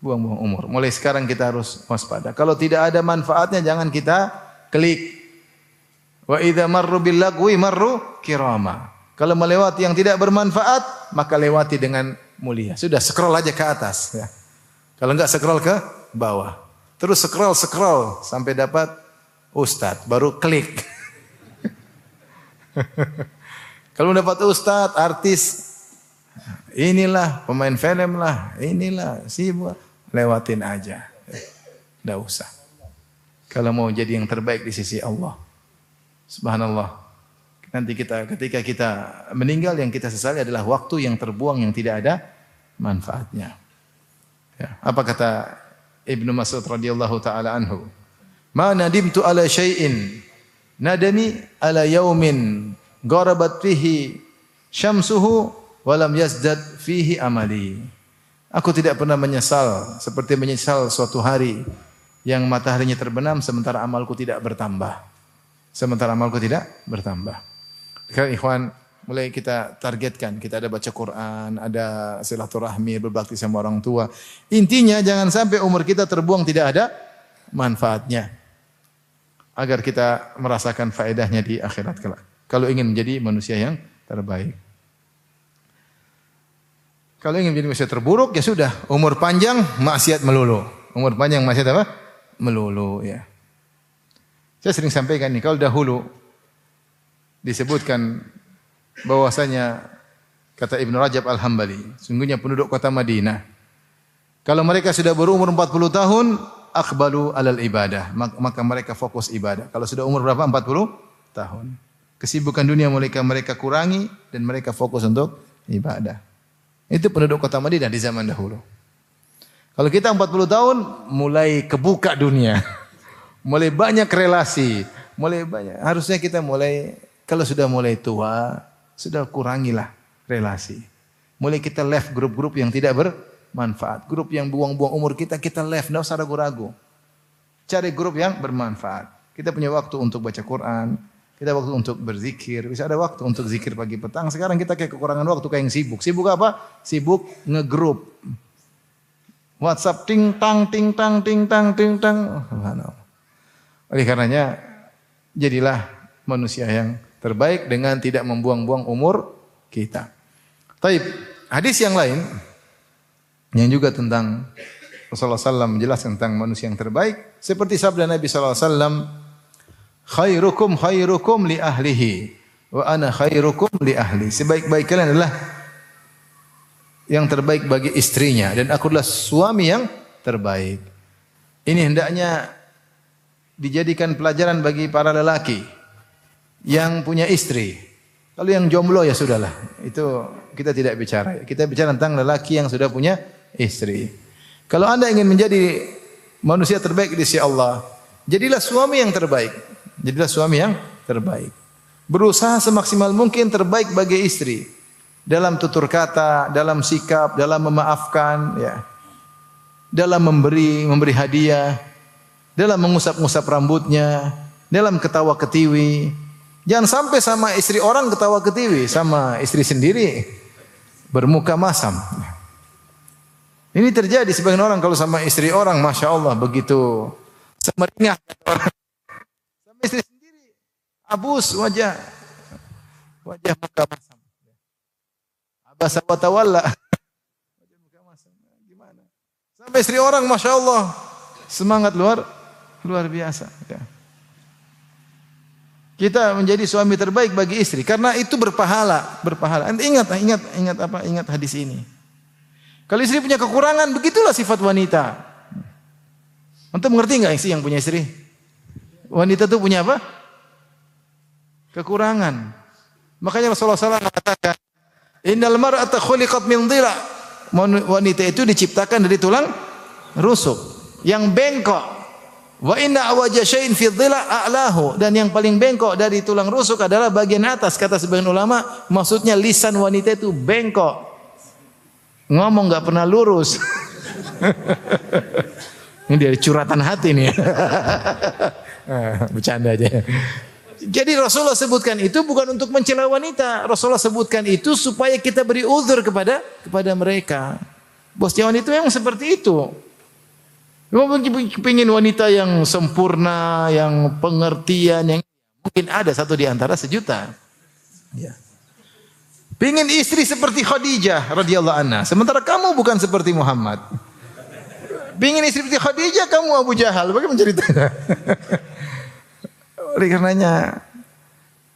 buang-buang umur. Mulai sekarang kita harus waspada. Kalau tidak ada manfaatnya jangan kita klik. Wa idza marru bil lagwi marru kirama. Kalau melewati yang tidak bermanfaat, maka lewati dengan mulia. Sudah scroll aja ke atas ya. Kalau enggak scroll ke bawah. Terus scroll sampai dapat ustadz, baru klik. Kalau dapat ustadz, artis, inilah pemain film lah, inilah sibuk, lewatin aja. Enggak usah. Kalau mau jadi yang terbaik di sisi Allah. Subhanallah. Nanti ketika kita meninggal, yang kita sesali adalah waktu yang terbuang yang tidak ada manfaatnya. Ya. Apa kata Ibnu Mas'ud radhiyallahu taala anhu? Ma nadimtu ala syai'in nadami ala yaumin gharabat fihi syamsuhu wa lam yazdad fihi amali. Aku tidak pernah menyesal seperti menyesal suatu hari yang mataharinya terbenam sementara amalku tidak bertambah. Karena ikhwan, mulai kita targetkan, kita ada baca Quran, ada silaturahmi, berbakti sama orang tua. Intinya jangan sampai umur kita terbuang tidak ada manfaatnya. Agar kita merasakan faedahnya di akhirat kelak. Kalau ingin menjadi manusia yang terbaik. Kalau ingin menjadi manusia terburuk, ya sudah, umur panjang maksiat melulu. Umur panjang maksiat apa? Melulu ya. Saya sering sampaikan nih, kalau dahulu disebutkan bahwasanya kata Ibnu Rajab Al-Hambali, sungguhnya penduduk kota Madinah, kalau mereka sudah berumur 40 tahun, akhbalu alal ibadah, maka mereka fokus ibadah. Kalau sudah umur berapa? 40 tahun. Kesibukan dunia mereka kurangi dan mereka fokus untuk ibadah. Itu penduduk kota Madinah di zaman dahulu. Kalau kita 40 tahun mulai kebuka dunia. Mulai banyak relasi, mulai banyak. Harusnya kita mulai kalau sudah mulai tua, sudah kurangilah relasi. Mulai kita left grup-grup yang tidak bermanfaat. Grup yang buang-buang umur kita left, enggak usah ragu-ragu. Cari grup yang bermanfaat. Kita punya waktu untuk baca Quran, kita waktu untuk berzikir, bisa ada waktu untuk zikir pagi petang. Sekarang kita kayak kekurangan waktu, kayak yang sibuk. Sibuk apa? Sibuk ngegrup. WhatsApp ting tang. Oleh karenanya jadilah manusia yang terbaik dengan tidak membuang-buang umur kita. Taib, hadis yang lain yang juga tentang Rasulullah SAW menjelaskan tentang manusia yang terbaik seperti sabda Nabi SAW, khairukum li ahlihi wa ana khairukum li ahli. Sebaik-baik kalian adalah yang terbaik bagi istrinya dan aku adalah suami yang terbaik. Ini hendaknya dijadikan pelajaran bagi para lelaki yang punya istri. Kalau yang jomblo ya sudahlah, itu kita tidak bicara. Kita bicara tentang lelaki yang sudah punya istri. Kalau Anda ingin menjadi manusia terbaik di sisi Allah, jadilah suami yang terbaik. Jadilah suami yang terbaik. Berusaha semaksimal mungkin terbaik bagi istri. Dalam tutur kata, dalam sikap, dalam memaafkan, ya. Dalam memberi hadiah, dalam mengusap-ngusap rambutnya, dalam ketawa ketiwi. Jangan sampai sama istri orang ketawa ketiwi, sama istri sendiri bermuka masam. Ini terjadi sebagian orang kalau sama istri orang, Masya Allah, begitu semeringah orang. Sama istri sendiri, abus wajah muka masam. Abasa wa tawalla. Wajah muka masam. Gimana? Sama istri orang, Masya Allah, semangat luar biasa. Ya. Kita menjadi suami terbaik bagi istri karena itu berpahala. Ingat hadis ini. Kalau istri punya kekurangan, begitulah sifat wanita. Antum mengerti enggak sih yang punya istri? Wanita itu punya apa? Kekurangan. Makanya Rasulullah SAW mengatakan, "Innal mar'ata khuliqat min dhila." Wanita itu diciptakan dari tulang rusuk yang bengkok. Wa inna awaja syai'in fi dhila a'lahu, dan yang paling bengkok dari tulang rusuk adalah bagian atas. Kata sebagian ulama, maksudnya lisan wanita itu bengkok. Ngomong enggak pernah lurus. Ini dari curhatan hati nih. Bercanda aja. Jadi Rasulullah sebutkan itu bukan untuk mencela wanita. Rasulullah sebutkan itu supaya kita beri uzur kepada mereka. Bosnya wanita memang seperti itu. Pengen wanita yang sempurna, yang pengertian, yang mungkin ada satu di antara sejuta. Ya. Pengen istri seperti Khadijah radhiyallahu anha, sementara kamu bukan seperti Muhammad. Pengen istri seperti Khadijah, kamu Abu Jahal. Bagaimana ceritanya? Oleh karenanya,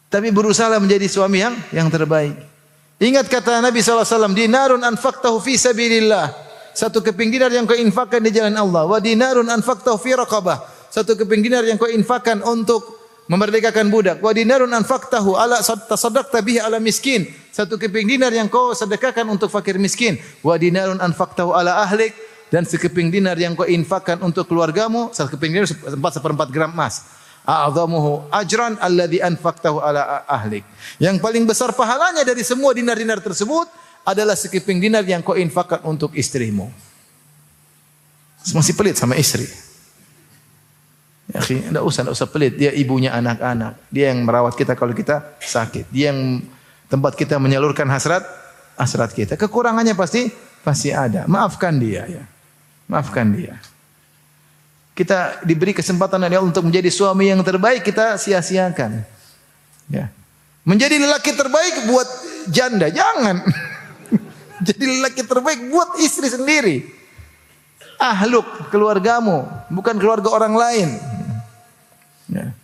tapi berusaha menjadi suami yang terbaik. Ingat kata Nabi SAW, dinarun anfaqtahu fi sabilillah. Satu keping dinar yang kau infakkan di jalan Allah. Wa dinarun anfaqtahu fi raqabah. Satu keping dinar yang kau infakkan untuk memerdekakan budak. Wa dinarun anfaqtahu ala tasaddaqta bihi ala miskin. Satu keping dinar yang kau sedekahkan untuk fakir miskin. Wa dinarun anfaqtahu ala ahlik. Dan sekeping dinar yang kau infakkan untuk keluargamu. Satu keping dinar 4/4 gram emas. A'dhamuhu ajran alladhi anfaqtahu ala ahlik. Yang paling besar pahalanya dari semua dinar-dinar tersebut adalah sekeping dinar yang kau infakkan untuk istrimu. Masih pelit sama istri. Ya, enggak usah pelit. Dia ibunya anak-anak. Dia yang merawat kita kalau kita sakit. Dia yang tempat kita menyalurkan hasrat kita. Kekurangannya pasti ada. Maafkan dia ya. Maafkan dia. Kita diberi kesempatan oleh Allah untuk menjadi suami yang terbaik, kita sia-siakan. Ya. Menjadi lelaki terbaik buat janda, jangan. Jadi lelaki terbaik buat istri sendiri. Ahluk, keluargamu, bukan keluarga orang lain. Ya.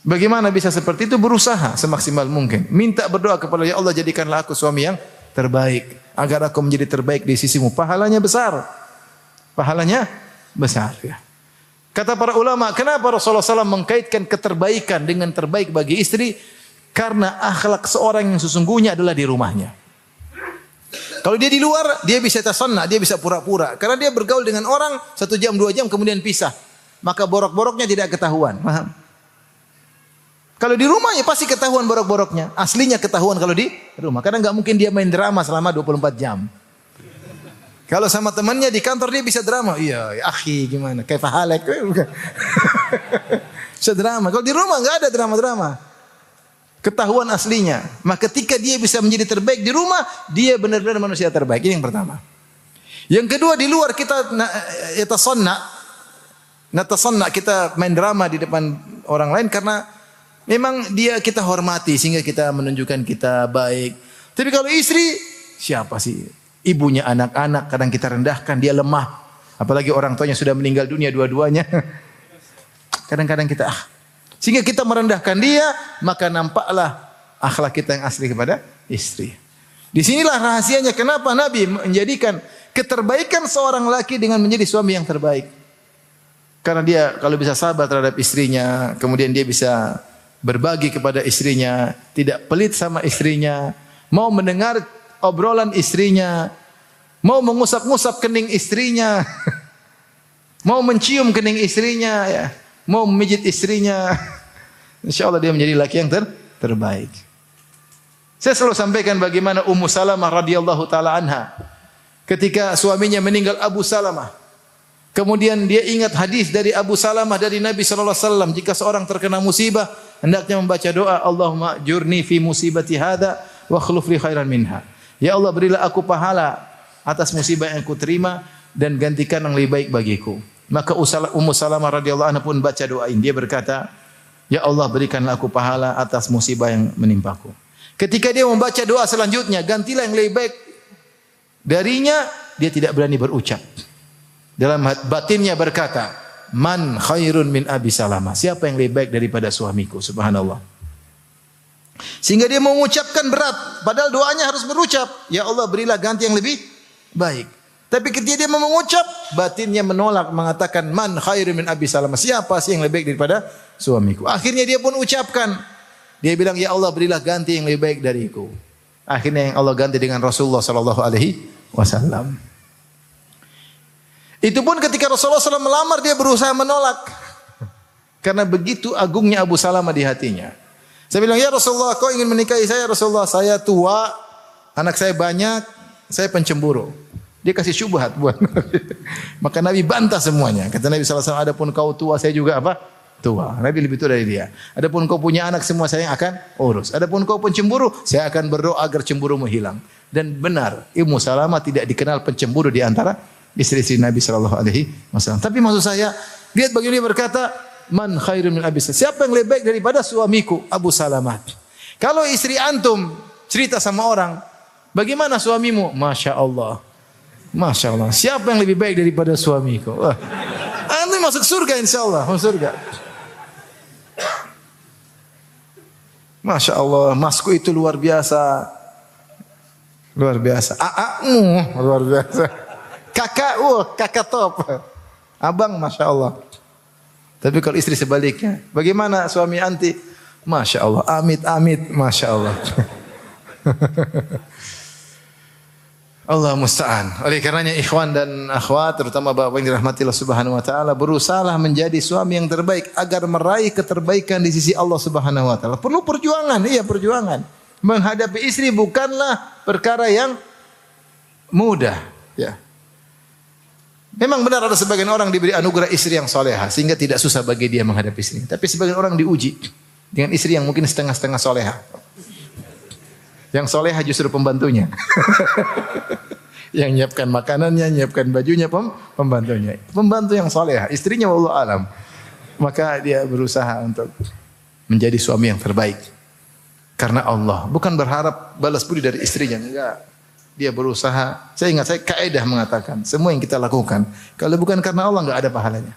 Bagaimana bisa seperti itu? Berusaha semaksimal mungkin. Minta berdoa kepada Allah, jadikanlah aku suami yang terbaik. Agar aku menjadi terbaik di sisimu. Pahalanya besar. Pahalanya besar. Ya. Kata para ulama, kenapa Rasulullah SAW mengkaitkan keterbaikan dengan terbaik bagi istri? Karena akhlak seorang yang sesungguhnya adalah di rumahnya. Kalau dia di luar, dia bisa tasanna, dia bisa pura-pura. Karena dia bergaul dengan orang 1 jam, 2 jam, kemudian pisah. Maka borok-boroknya tidak ketahuan. Paham? Kalau di rumah ya pasti ketahuan borok-boroknya. Aslinya ketahuan kalau di rumah. Karena nggak mungkin dia main drama selama 24 jam. Kalau sama temannya di kantor dia bisa drama. Iya, akhi gimana? Kayak pahalek. Bisa drama. Kalau di rumah nggak ada drama-drama. Ketahuan aslinya. Maka ketika dia bisa menjadi terbaik di rumah, dia benar-benar manusia terbaik. Ini yang pertama. Yang kedua, di luar kita natasonna, kita main drama di depan orang lain karena memang dia kita hormati sehingga kita menunjukkan kita baik. Tapi kalau istri, siapa sih? Ibunya anak-anak kadang kita rendahkan, dia lemah. Apalagi orang tuanya sudah meninggal dunia dua-duanya. Kadang-kadang kita sehingga kita merendahkan dia, maka nampaklah akhlak kita yang asli kepada istri. Disinilah rahasianya kenapa Nabi menjadikan keterbaikan seorang laki dengan menjadi suami yang terbaik. Karena dia kalau bisa sabar terhadap istrinya, kemudian dia bisa berbagi kepada istrinya, tidak pelit sama istrinya, mau mendengar obrolan istrinya, mau mengusap-ngusap kening istrinya, mau mencium kening istrinya, ya, mau memijit istrinya. Insya Allah dia menjadi laki yang terbaik. Saya selalu sampaikan bagaimana Ummu Salamah radhiyallahu taala anha ketika suaminya meninggal Abu Salamah. Kemudian dia ingat hadis dari Abu Salamah dari Nabi sallallahu alaihi wasallam, jika seorang terkena musibah hendaknya membaca doa, Allahumma jurni fi musibati hadza wa akhlif li khairan minha. Ya Allah, berilah aku pahala atas musibah yang aku terima dan gantikan yang lebih baik bagiku. Maka Ummu Salamah radhiyallahu anha pun baca doa ini. Dia berkata, ya Allah, berikanlah aku pahala atas musibah yang menimpaku. Ketika dia membaca doa selanjutnya, gantilah yang lebih baik darinya, dia tidak berani berucap. Dalam batinnya berkata, man khairun min Abi Salamah. Siapa yang lebih baik daripada suamiku? Subhanallah. Sehingga dia mengucapkan berat, padahal doanya harus berucap, ya Allah, berilah ganti yang lebih baik. Tapi ketika dia mau mengucap, batinnya menolak, mengatakan man khairun min Abi Salamah. Siapa sih yang lebih baik daripada suamiku? Akhirnya dia pun ucapkan. Dia bilang, ya Allah, berilah ganti yang lebih baik dariku. Akhirnya yang Allah ganti dengan Rasulullah sallallahu alaihi wasallam. Itu pun ketika Rasulullah SAW melamar, dia berusaha menolak. Karena begitu agungnya Abu Salamah di hatinya. Saya bilang, ya Rasulullah, kau ingin menikahi saya? Rasulullah, saya tua, anak saya banyak, saya pencemburu. Dia kasih syubhat buat Nabi. Maka Nabi bantah semuanya. Kata Nabi SAW, adapun kau tua, saya juga apa? Tua. Nabi lebih tua dari dia. Adapun kau punya anak, semua saya yang akan urus. Adapun kau pencemburu, saya akan berdoa agar cemburumu hilang. Dan benar, Ummu Salamah tidak dikenal pencemburu di antara istri-istri Nabi sallallahu alaihi wasallam. Tapi maksud saya, lihat bagaimana dia berkata, man khairun min Abi Salamah. Siapa yang lebih baik daripada suamiku? Abu Salamah. Kalau istri antum cerita sama orang, bagaimana suamimu? Masya Allah. Masya Allah. Siapa yang lebih baik daripada suamiku? Wah. Antum masuk surga insyaallah, masuk surga. Masya Allah, masku itu luar biasa. Luar biasa. Aakmu luar biasa. Kakak, kakak top. Abang, Masya Allah. Tapi kalau istri sebaliknya, bagaimana suami anti? Masya Allah, amit-amit, Masya Allah. Allah musta'an. Oleh karenanya ikhwan dan akhwat, terutama bapak yang dirahmati Allah Subhanahu wa taala, berusahalah menjadi suami yang terbaik agar meraih keterbaikan di sisi Allah Subhanahu wa taala. Perlu perjuangan, iya perjuangan. Menghadapi istri bukanlah perkara yang mudah, ya. Memang benar ada sebagian orang diberi anugerah istri yang soleha sehingga tidak susah bagi dia menghadapi istri. Tapi sebagian orang diuji dengan istri yang mungkin setengah-setengah soleha. Yang soleha justru pembantunya. Yang nyiapkan makanannya, nyiapkan bajunya, pembantunya. Pembantu yang soleha, istrinya wallahu alam. Maka dia berusaha untuk menjadi suami yang terbaik. Karena Allah, bukan berharap balas budi dari istrinya, enggak. Dia berusaha. Saya ingat, saya kaidah mengatakan, semua yang kita lakukan, kalau bukan karena Allah, enggak ada pahalanya.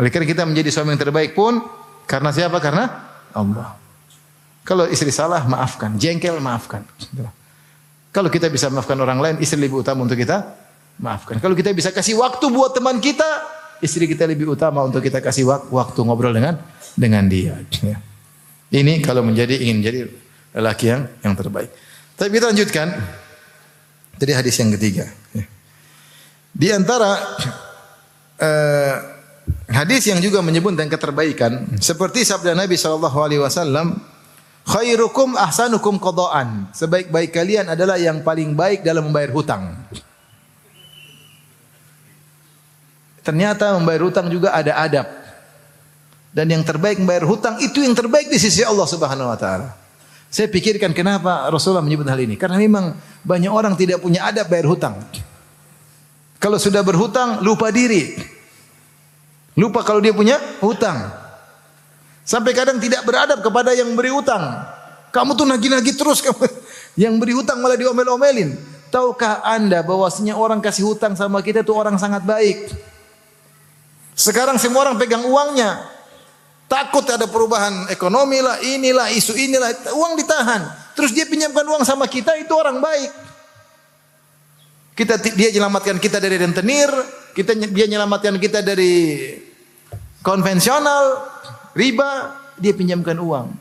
Oleh karena kita menjadi suami yang terbaik pun, karena siapa? Karena Allah. Kalau istri salah, maafkan. Jengkel, maafkan. Kalau kita bisa maafkan orang lain, istri lebih utama untuk kita maafkan. Kalau kita bisa kasih waktu buat teman kita, istri kita lebih utama untuk kita kasih waktu ngobrol dengan dia. Ya. Ini kalau ingin menjadi lelaki yang terbaik. Tapi kita lanjutkan. Tadi hadis yang ketiga. Ya. Di antara hadis yang juga menyebut tentang keterbaikan, seperti sabda Nabi SAW, khairukum ahsanukum qadaan. Sebaik-baik kalian adalah yang paling baik dalam membayar hutang. Ternyata membayar hutang juga ada adab. Dan yang terbaik membayar hutang itu yang terbaik di sisi Allah Subhanahu wa taala. Saya pikirkan kenapa Rasulullah menyebut hal ini. Karena memang banyak orang tidak punya adab bayar hutang. Kalau sudah berhutang lupa diri. Lupa kalau dia punya hutang. Sampai kadang tidak beradab kepada yang memberi hutang. Kamu tuh nagih-nagih terus. Yang beri hutang malah diomel-omelin. Tahukah Anda bahwasanya orang kasih hutang sama kita itu orang sangat baik. Sekarang semua orang pegang uangnya. Takut ada perubahan ekonomi lah, inilah, isu inilah. Uang ditahan. Terus dia pinjamkan uang sama kita, itu orang baik. Dia menyelamatkan kita dari rentenir. Dia menyelamatkan kita dari konvensional, riba. Dia pinjamkan uang.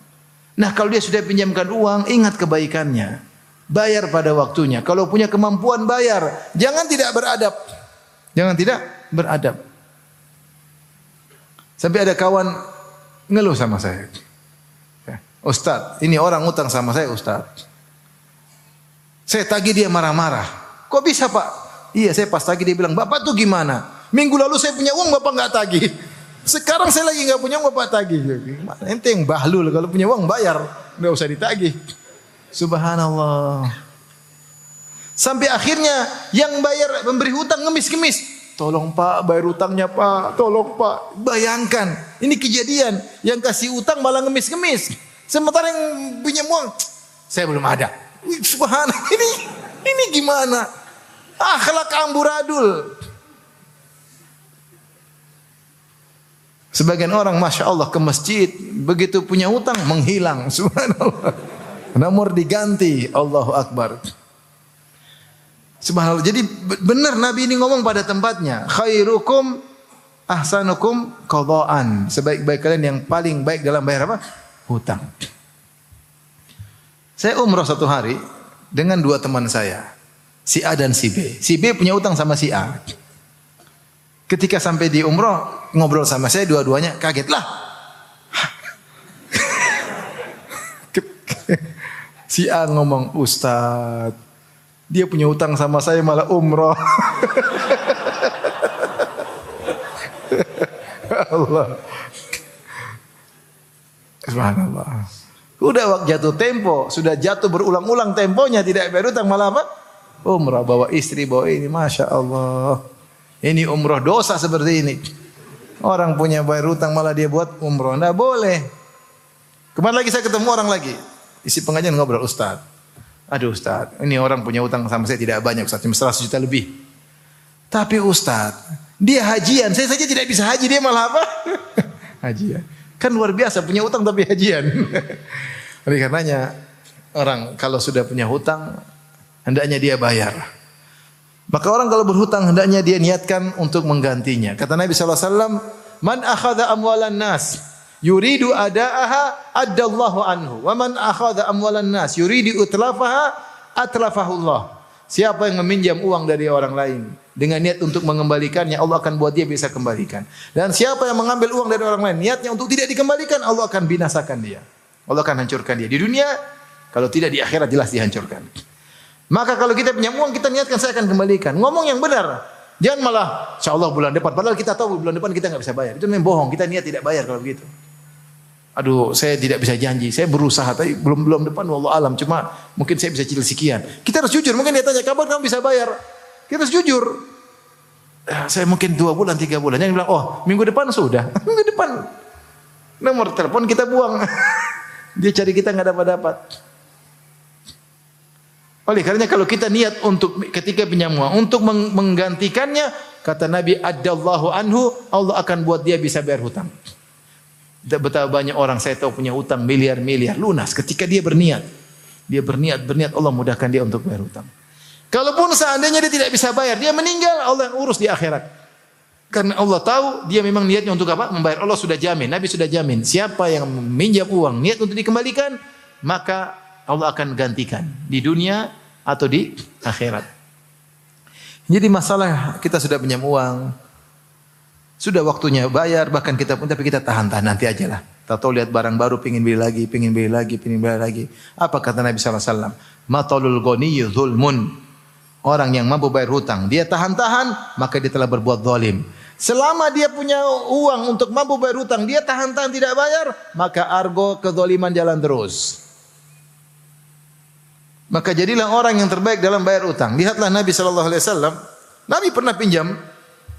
Nah kalau dia sudah pinjamkan uang, ingat kebaikannya. Bayar pada waktunya. Kalau punya kemampuan bayar. Jangan tidak beradab. Jangan tidak beradab. Sampai ada kawan ngeluh sama saya. Ustaz, ini orang utang sama saya Ustaz. Saya tagih dia marah-marah. Kok bisa Pak? Iya saya pas tagih dia bilang, Bapak tuh gimana? Minggu lalu saya punya uang Bapak nggak tagih. Sekarang saya lagi nggak punya uang Bapak tagih. Ente yang bahlul, kalau punya uang bayar. Nggak usah ditagih. Subhanallah. Sampai akhirnya yang bayar memberi hutang ngemis-ngemis. Tolong Pak, bayar utangnya Pak. Tolong Pak. Bayangkan, ini kejadian. Yang kasih utang malah ngemis-ngemis. Sementara yang punya uang, saya belum ada. Subhanallah, ini gimana? Akhlak amburadul. Sebagian orang, Masya Allah, ke masjid. Begitu punya utang, menghilang. Subhanallah. Nomor diganti. Allahu Akbar. Subhanallah. Jadi benar Nabi ini ngomong pada tempatnya. Khairukum ahsanukum qadaan. Sebaik-baik kalian yang paling baik dalam bayar apa? Hutang. Saya umrah satu hari dengan dua teman saya. Si A dan si B. Si B punya utang sama si A. Ketika sampai di umrah ngobrol sama saya dua-duanya kaget lah. Si A ngomong, Ustaz, dia punya utang sama saya malah umrah. Allah. Subhanallah. Udah waktu jatuh tempo, sudah jatuh berulang-ulang temponya tidak bayar utang malah apa? Umrah, bawa istri, bawa ini, Masya Allah. Ini umrah dosa seperti ini. Orang punya bayar utang malah dia buat umrah. Nggak boleh. Kemarin lagi saya ketemu orang lagi. Isi pengajian ngobrol, Ustaz. Aduh Ustaz, ini orang punya utang sama saya tidak banyak Ustaz, cuma 100 juta lebih. Tapi Ustaz, dia hajian, saya saja tidak bisa haji, dia malah apa? Hajian. Kan luar biasa punya utang tapi hajian. Oleh karenanya orang kalau sudah punya hutang hendaknya dia bayar. Maka orang kalau berhutang hendaknya dia niatkan untuk menggantinya. Kata Nabi SAW, Man akhadha amwalan nas yuridu ada'aha addallahu anhu wa man akhadha amwalan nas yuridu utlafaha atlafahullah. Siapa yang meminjam uang dari orang lain dengan niat untuk mengembalikannya, Allah akan buat dia bisa kembalikan. Dan siapa yang mengambil uang dari orang lain niatnya untuk tidak dikembalikan, Allah akan binasakan dia. Allah akan hancurkan dia di dunia, kalau tidak di akhirat jelas dihancurkan. Maka kalau kita punya uang kita niatkan saya akan kembalikan. Ngomong yang benar. Jangan malah insyaallah bulan depan, padahal kita tahu bulan depan kita enggak bisa bayar. Itu memang bohong, kita niat tidak bayar kalau begitu. Aduh, saya tidak bisa janji. Saya berusaha tapi belum depan wallahu alam. Cuma mungkin saya bisa cicil sekian. Kita harus jujur. Mungkin dia tanya, "Kapan kamu bisa bayar?" Kita harus jujur. Saya mungkin 2 bulan, 3 bulan. Jangan bilang, "Oh, minggu depan sudah." Minggu depan. Nomor telepon kita buang. Dia cari kita enggak dapat-dapat. Oleh karenanya kalau kita niat untuk ketika pinjam uang untuk menggantikannya, kata Nabi, "Addallahu anhu", Allah akan buat dia bisa bayar hutang. Betapa banyak orang saya tahu punya hutang miliar-miliar lunas ketika dia berniat. Dia berniat Allah mudahkan dia untuk bayar hutang. Kalaupun seandainya dia tidak bisa bayar, dia meninggal, Allah yang urus di akhirat. Karena Allah tahu dia memang niatnya untuk apa? Membayar. Allah sudah jamin, Nabi sudah jamin. Siapa yang meminjam uang niat untuk dikembalikan, maka Allah akan gantikan di dunia atau di akhirat. Jadi masalah kita sudah pinjam uang, sudah waktunya bayar, bahkan kita pun tapi kita tahan-tahan nanti aja lah. Tahu lihat barang baru pingin beli lagi, pingin beli lagi, pingin beli lagi. Apa kata Nabi sallallahu alaihi wasallam? Matalul ghaniyyu zulmun. Orang yang mampu bayar hutang, dia tahan-tahan, maka dia telah berbuat zalim. Selama dia punya uang untuk mampu bayar hutang, dia tahan-tahan tidak bayar, maka argo kezaliman jalan terus. Maka jadilah orang yang terbaik dalam bayar hutang. Lihatlah Nabi sallallahu alaihi wasallam, Nabi pernah pinjam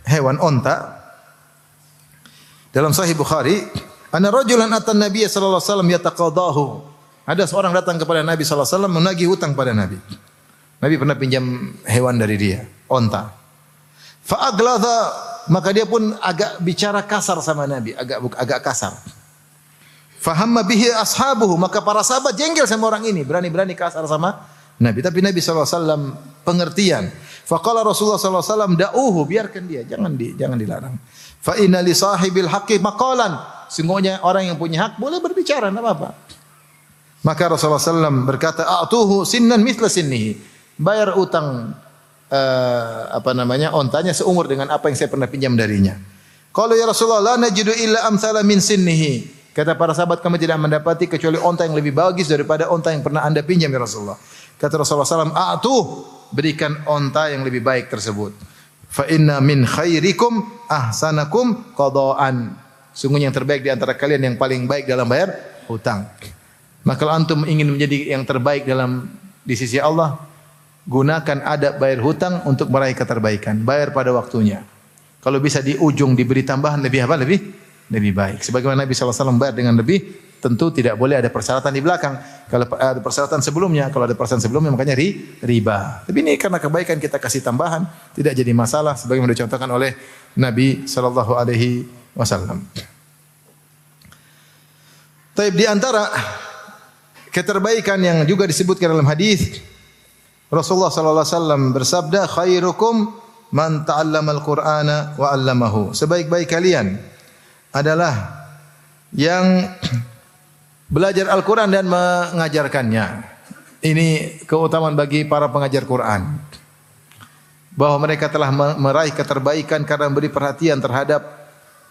hewan onta. Dalam Sahih Bukhari, ana rajulan atan Nabiy sallallahu alaihi wasallam yataqadahu. Ada seorang datang kepada Nabi sallallahu alaihi wasallam menagih hutang pada Nabi. Nabi pernah pinjam hewan dari dia, onta. Fa agladha, maka dia pun agak bicara kasar sama Nabi, agak kasar. Fahamma bihi ashabuhu, maka para sahabat jengkel sama orang ini, berani-berani kasar sama Nabi. Tapi Nabi sallallahu alaihi wasallam pengertian. Faqala Rasulullah sallallahu alaihi wasallam, da'uhu, biarkan dia, jangan dilarang. Fa inna li sahibil haqqi maqalan. Sungguhnya orang yang punya hak boleh berbicara, enggak apa-apa. Maka Rasulullah sallallahu berkata, "A'tuhu sinnan mithla sinnihi." Bayar utang ontanya seumur dengan apa yang saya pernah pinjam darinya. Kalau ya Rasulullah, la najidu illa amthala min sinnihi. Kata para sahabat, kami tidak mendapati kecuali onta yang lebih bagus daripada onta yang pernah Anda pinjam ya Rasulullah. Kata Rasulullah SAW, berikan onta yang lebih baik tersebut. Fa inna min khairikum ahsanakum qadaan. Sungguhnya yang terbaik di antara kalian yang paling baik dalam bayar hutang. Maka kalau antum ingin menjadi yang terbaik di sisi Allah, gunakan adab bayar hutang untuk meraih keterbaikan. Bayar pada waktunya. Kalau bisa di ujung diberi tambahan lebih apa? Lebih baik. Sebagaimana Nabi SAW bayar dengan lebih, tentu tidak boleh ada persyaratan di belakang. Kalau ada persyaratan sebelumnya, kalau ada persyaratan sebelumnya makanya riba. Tapi ini karena kebaikan kita kasih tambahan, tidak jadi masalah sebagaimana dicontohkan oleh Nabi SAW. Taib, di antara keterbaikan yang juga disebutkan dalam hadis, Rasulullah sallallahu alaihi wasallam bersabda, khairukum man ta'allamal Qur'ana wa 'allamahu. Sebaik-baik kalian adalah yang belajar Al-Qur'an dan mengajarkannya. Ini keutamaan bagi para pengajar Qur'an. Bahwa mereka telah meraih keterbaikan karena beri perhatian terhadap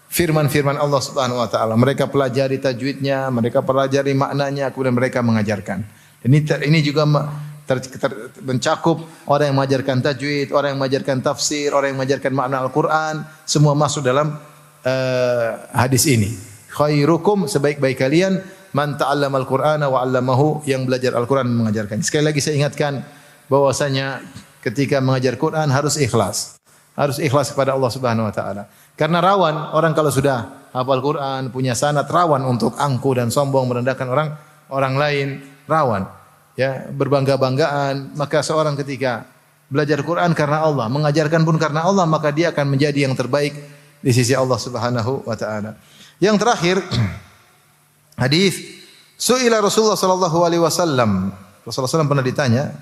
firman-firman Allah Subhanahu wa taala. Mereka pelajari tajwidnya, mereka pelajari maknanya, kemudian mereka mengajarkan. Ini juga mencakup orang yang mengajarkan tajwid, orang yang mengajarkan tafsir, orang yang mengajarkan makna Al-Quran, semua masuk dalam hadis ini. Khairukum, sebaik-baik kalian, man ta'allama Al-Qur'ana wa 'allamahu, yang belajar Al-Quran dan mengajarkan. Sekali lagi saya ingatkan bahwasanya ketika mengajar Quran harus ikhlas. Harus ikhlas kepada Allah Subhanahu wa taala. Karena rawan orang kalau sudah hafal Quran, punya sanad, rawan untuk angku dan sombong, merendahkan orang lain, rawan. Ya, berbangga-banggaan. Maka seorang ketika belajar Quran karena Allah, mengajarkan pun karena Allah, maka dia akan menjadi yang terbaik di sisi Allah Subhanahu wa taala. Yang terakhir, hadis su'ila Rasulullah sallallahu alaihi wasallam. Rasulullah SAW pernah ditanya,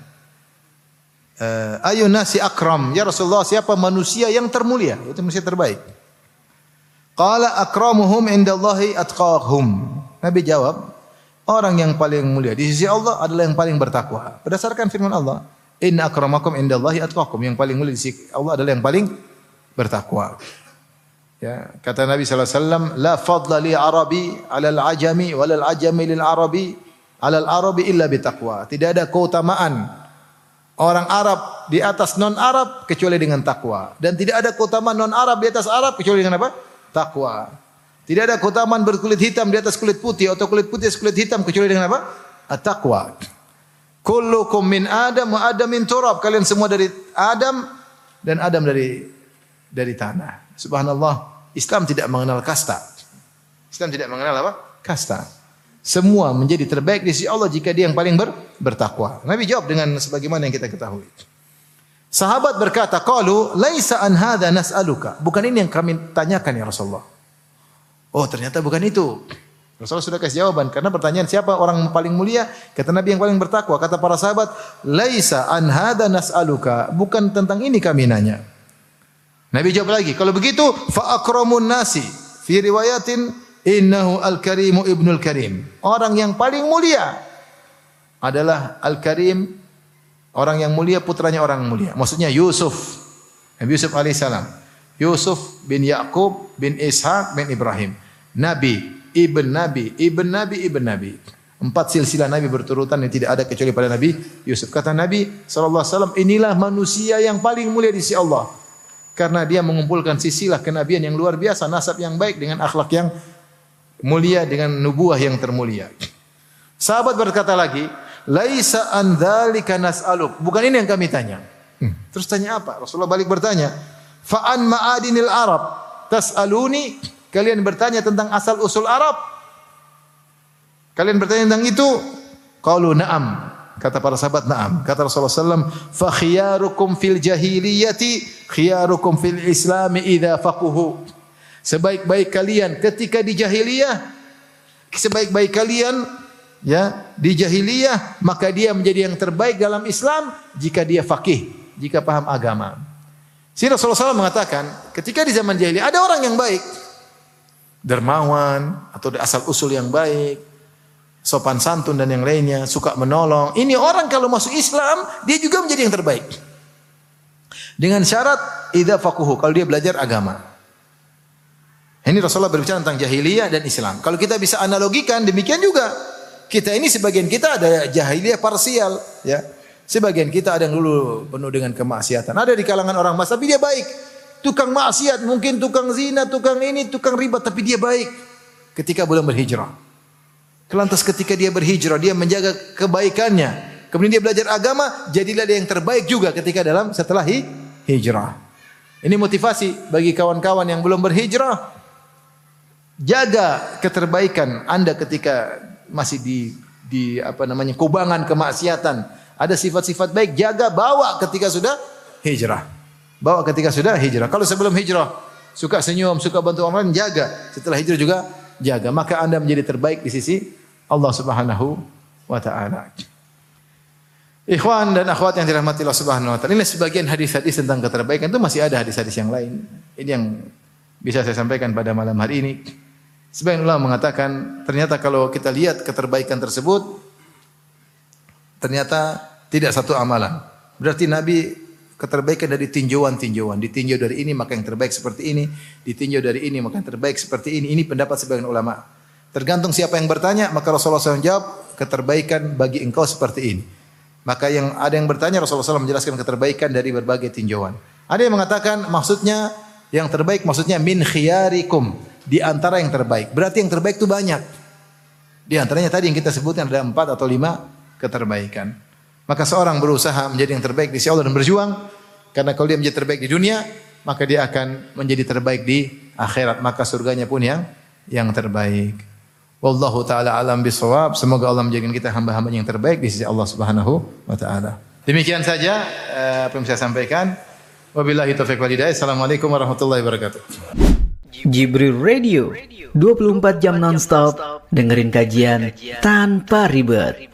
ayun nasi akram, ya Rasulullah, siapa manusia yang termulia? Itu manusia terbaik. Qala akramuhum indallahi atqahum. Nabi jawab, orang yang paling mulia di sisi Allah adalah yang paling bertakwa. Berdasarkan firman Allah, inna akramakum indallahi atqakum. Yang paling mulia di sisi Allah adalah yang paling bertakwa. Ya, kata Nabi sallallahu alaihi wasallam, la fadla li arabi 'alal ajami wa lal ajami lil arabi 'alal arabi illa bitaqwa. Tidak ada keutamaan orang Arab di atas non Arab kecuali dengan takwa, dan tidak ada keutamaan non Arab di atas Arab kecuali dengan apa? Takwa. Tidak ada keutamaan berkulit hitam di atas kulit putih atau kulit putih di atas kulit hitam kecuali dengan apa? At-taqwa. Kullukum min Adam wa Adam min turab. Kalian semua dari Adam dan Adam dari tanah. Subhanallah, Islam tidak mengenal kasta. Islam tidak mengenal apa? Kasta. Semua menjadi terbaik di sisi Allah jika dia yang paling bertakwa. Nabi jawab dengan sebagaimana yang kita ketahui. Sahabat berkata, qalu laisa an hadza nas'aluka. Bukan ini yang kami tanyakan ya Rasulullah. Oh, ternyata bukan itu. Rasulullah sudah kasih jawaban karena pertanyaan siapa orang paling mulia? Kata Nabi yang paling bertakwa. Kata para sahabat, laisa an hadza nas'aluka. Bukan tentang ini kami nanya. Nabi jawab lagi, kalau begitu fa akramun nasi fi riwayatin innahu al-karimu ibnul karim. Orang yang paling mulia adalah al-karim, orang yang mulia, putranya orang mulia. Maksudnya Yusuf. Nabi Yusuf alaihissalam. Yusuf bin Yakub bin Ishaq bin Ibrahim. Nabi, ibn Nabi, ibn Nabi, ibn Nabi. 4 silsilah Nabi berturutan yang tidak ada kecuali pada Nabi Yusuf. Kata Nabi SAW, inilah manusia yang paling mulia di sisi Allah. Karena dia mengumpulkan silsilah kenabian yang luar biasa, nasab yang baik dengan akhlak yang mulia, dengan nubuah yang termulia. Sahabat berkata lagi, laisa an dzalika nas'aluk. Bukan ini yang kami tanya. Terus tanya apa? Rasulullah balik bertanya, fa an ma'adinil Arab tas'aluni? Kalian bertanya tentang asal usul Arab? Kalian bertanya tentang itu? Qalu na'am. Kata para sahabat na'am. Kata Rasulullah SAW, fa khiyarukum fil jahiliyati khiyarukum fil islami idza faquhu. Sebaik-baik kalian ketika di jahiliyah, sebaik-baik kalian ya di jahiliyah, maka dia menjadi yang terbaik dalam Islam jika dia faqih, jika paham agama. Si Rasulullah SAW mengatakan, ketika di zaman jahiliyah ada orang yang baik, dermawan atau asal usul yang baik, sopan santun dan yang lainnya, suka menolong. Ini orang kalau masuk Islam, dia juga menjadi yang terbaik. Dengan syarat idza faquhu, kalau dia belajar agama. Ini Rasulullah berbicara tentang jahiliyah dan Islam. Kalau kita bisa analogikan, demikian juga. Kita ini sebagian kita ada jahiliyah parsial, ya. Sebagian kita ada yang dulu penuh dengan kemaksiatan. Ada di kalangan orang mas, tapi dia baik. Tukang maksiat, mungkin tukang zina, tukang ini, tukang riba, tapi dia baik. Ketika belum berhijrah. Lantas ketika dia berhijrah, dia menjaga kebaikannya. Kemudian dia belajar agama, jadilah dia yang terbaik juga ketika setelah hijrah. Ini motivasi bagi kawan-kawan yang belum berhijrah. Jaga keterbaikan Anda ketika masih di kubangan kemaksiatan. Ada sifat-sifat baik, jaga, bawa ketika sudah hijrah. Bawa ketika sudah hijrah. Kalau sebelum hijrah suka senyum, suka bantu orang lain, jaga. Setelah hijrah juga jaga. Maka Anda menjadi terbaik di sisi Allah Subhanahu wa taala. Ikhwan dan akhwat yang dirahmati Allah Subhanahu wa taala. Ini sebagian hadis-hadis tentang keterbaikan, itu masih ada hadis-hadis yang lain. Ini yang bisa saya sampaikan pada malam hari ini. Sebagian ulama mengatakan ternyata kalau kita lihat keterbaikan tersebut ternyata tidak satu amalan. Berarti Nabi keterbaikan dari tinjauan-tinjauan. Ditinjau dari ini maka yang terbaik seperti ini, ditinjau dari ini maka yang terbaik seperti ini. Ini pendapat sebagian ulama. Tergantung siapa yang bertanya, maka Rasulullah SAW jawab, keterbaikan bagi engkau seperti ini. Maka ada yang bertanya, Rasulullah SAW menjelaskan keterbaikan dari berbagai tinjauan. Ada yang mengatakan maksudnya yang terbaik maksudnya min khiyarikum, di antara yang terbaik. Berarti yang terbaik itu banyak. Di antaranya tadi yang kita sebutkan ada 4 atau 5 keterbaikan. Maka seorang berusaha menjadi yang terbaik di sisi Allah dan berjuang, karena kalau dia menjadi terbaik di dunia, maka dia akan menjadi terbaik di akhirat. Maka surganya pun yang terbaik. Wallahu ta'ala alam bisawab. Semoga Allah menjadikan kita hamba-hamba yang terbaik di sisi Allah Subhanahu wa ta'ala. Demikian saja apa yang saya sampaikan. Wabillahi taufiq wal hidayah. Assalamualaikum warahmatullahi wabarakatuh. Jibril Radio 24 jam nonstop dengerin kajian tanpa ribet.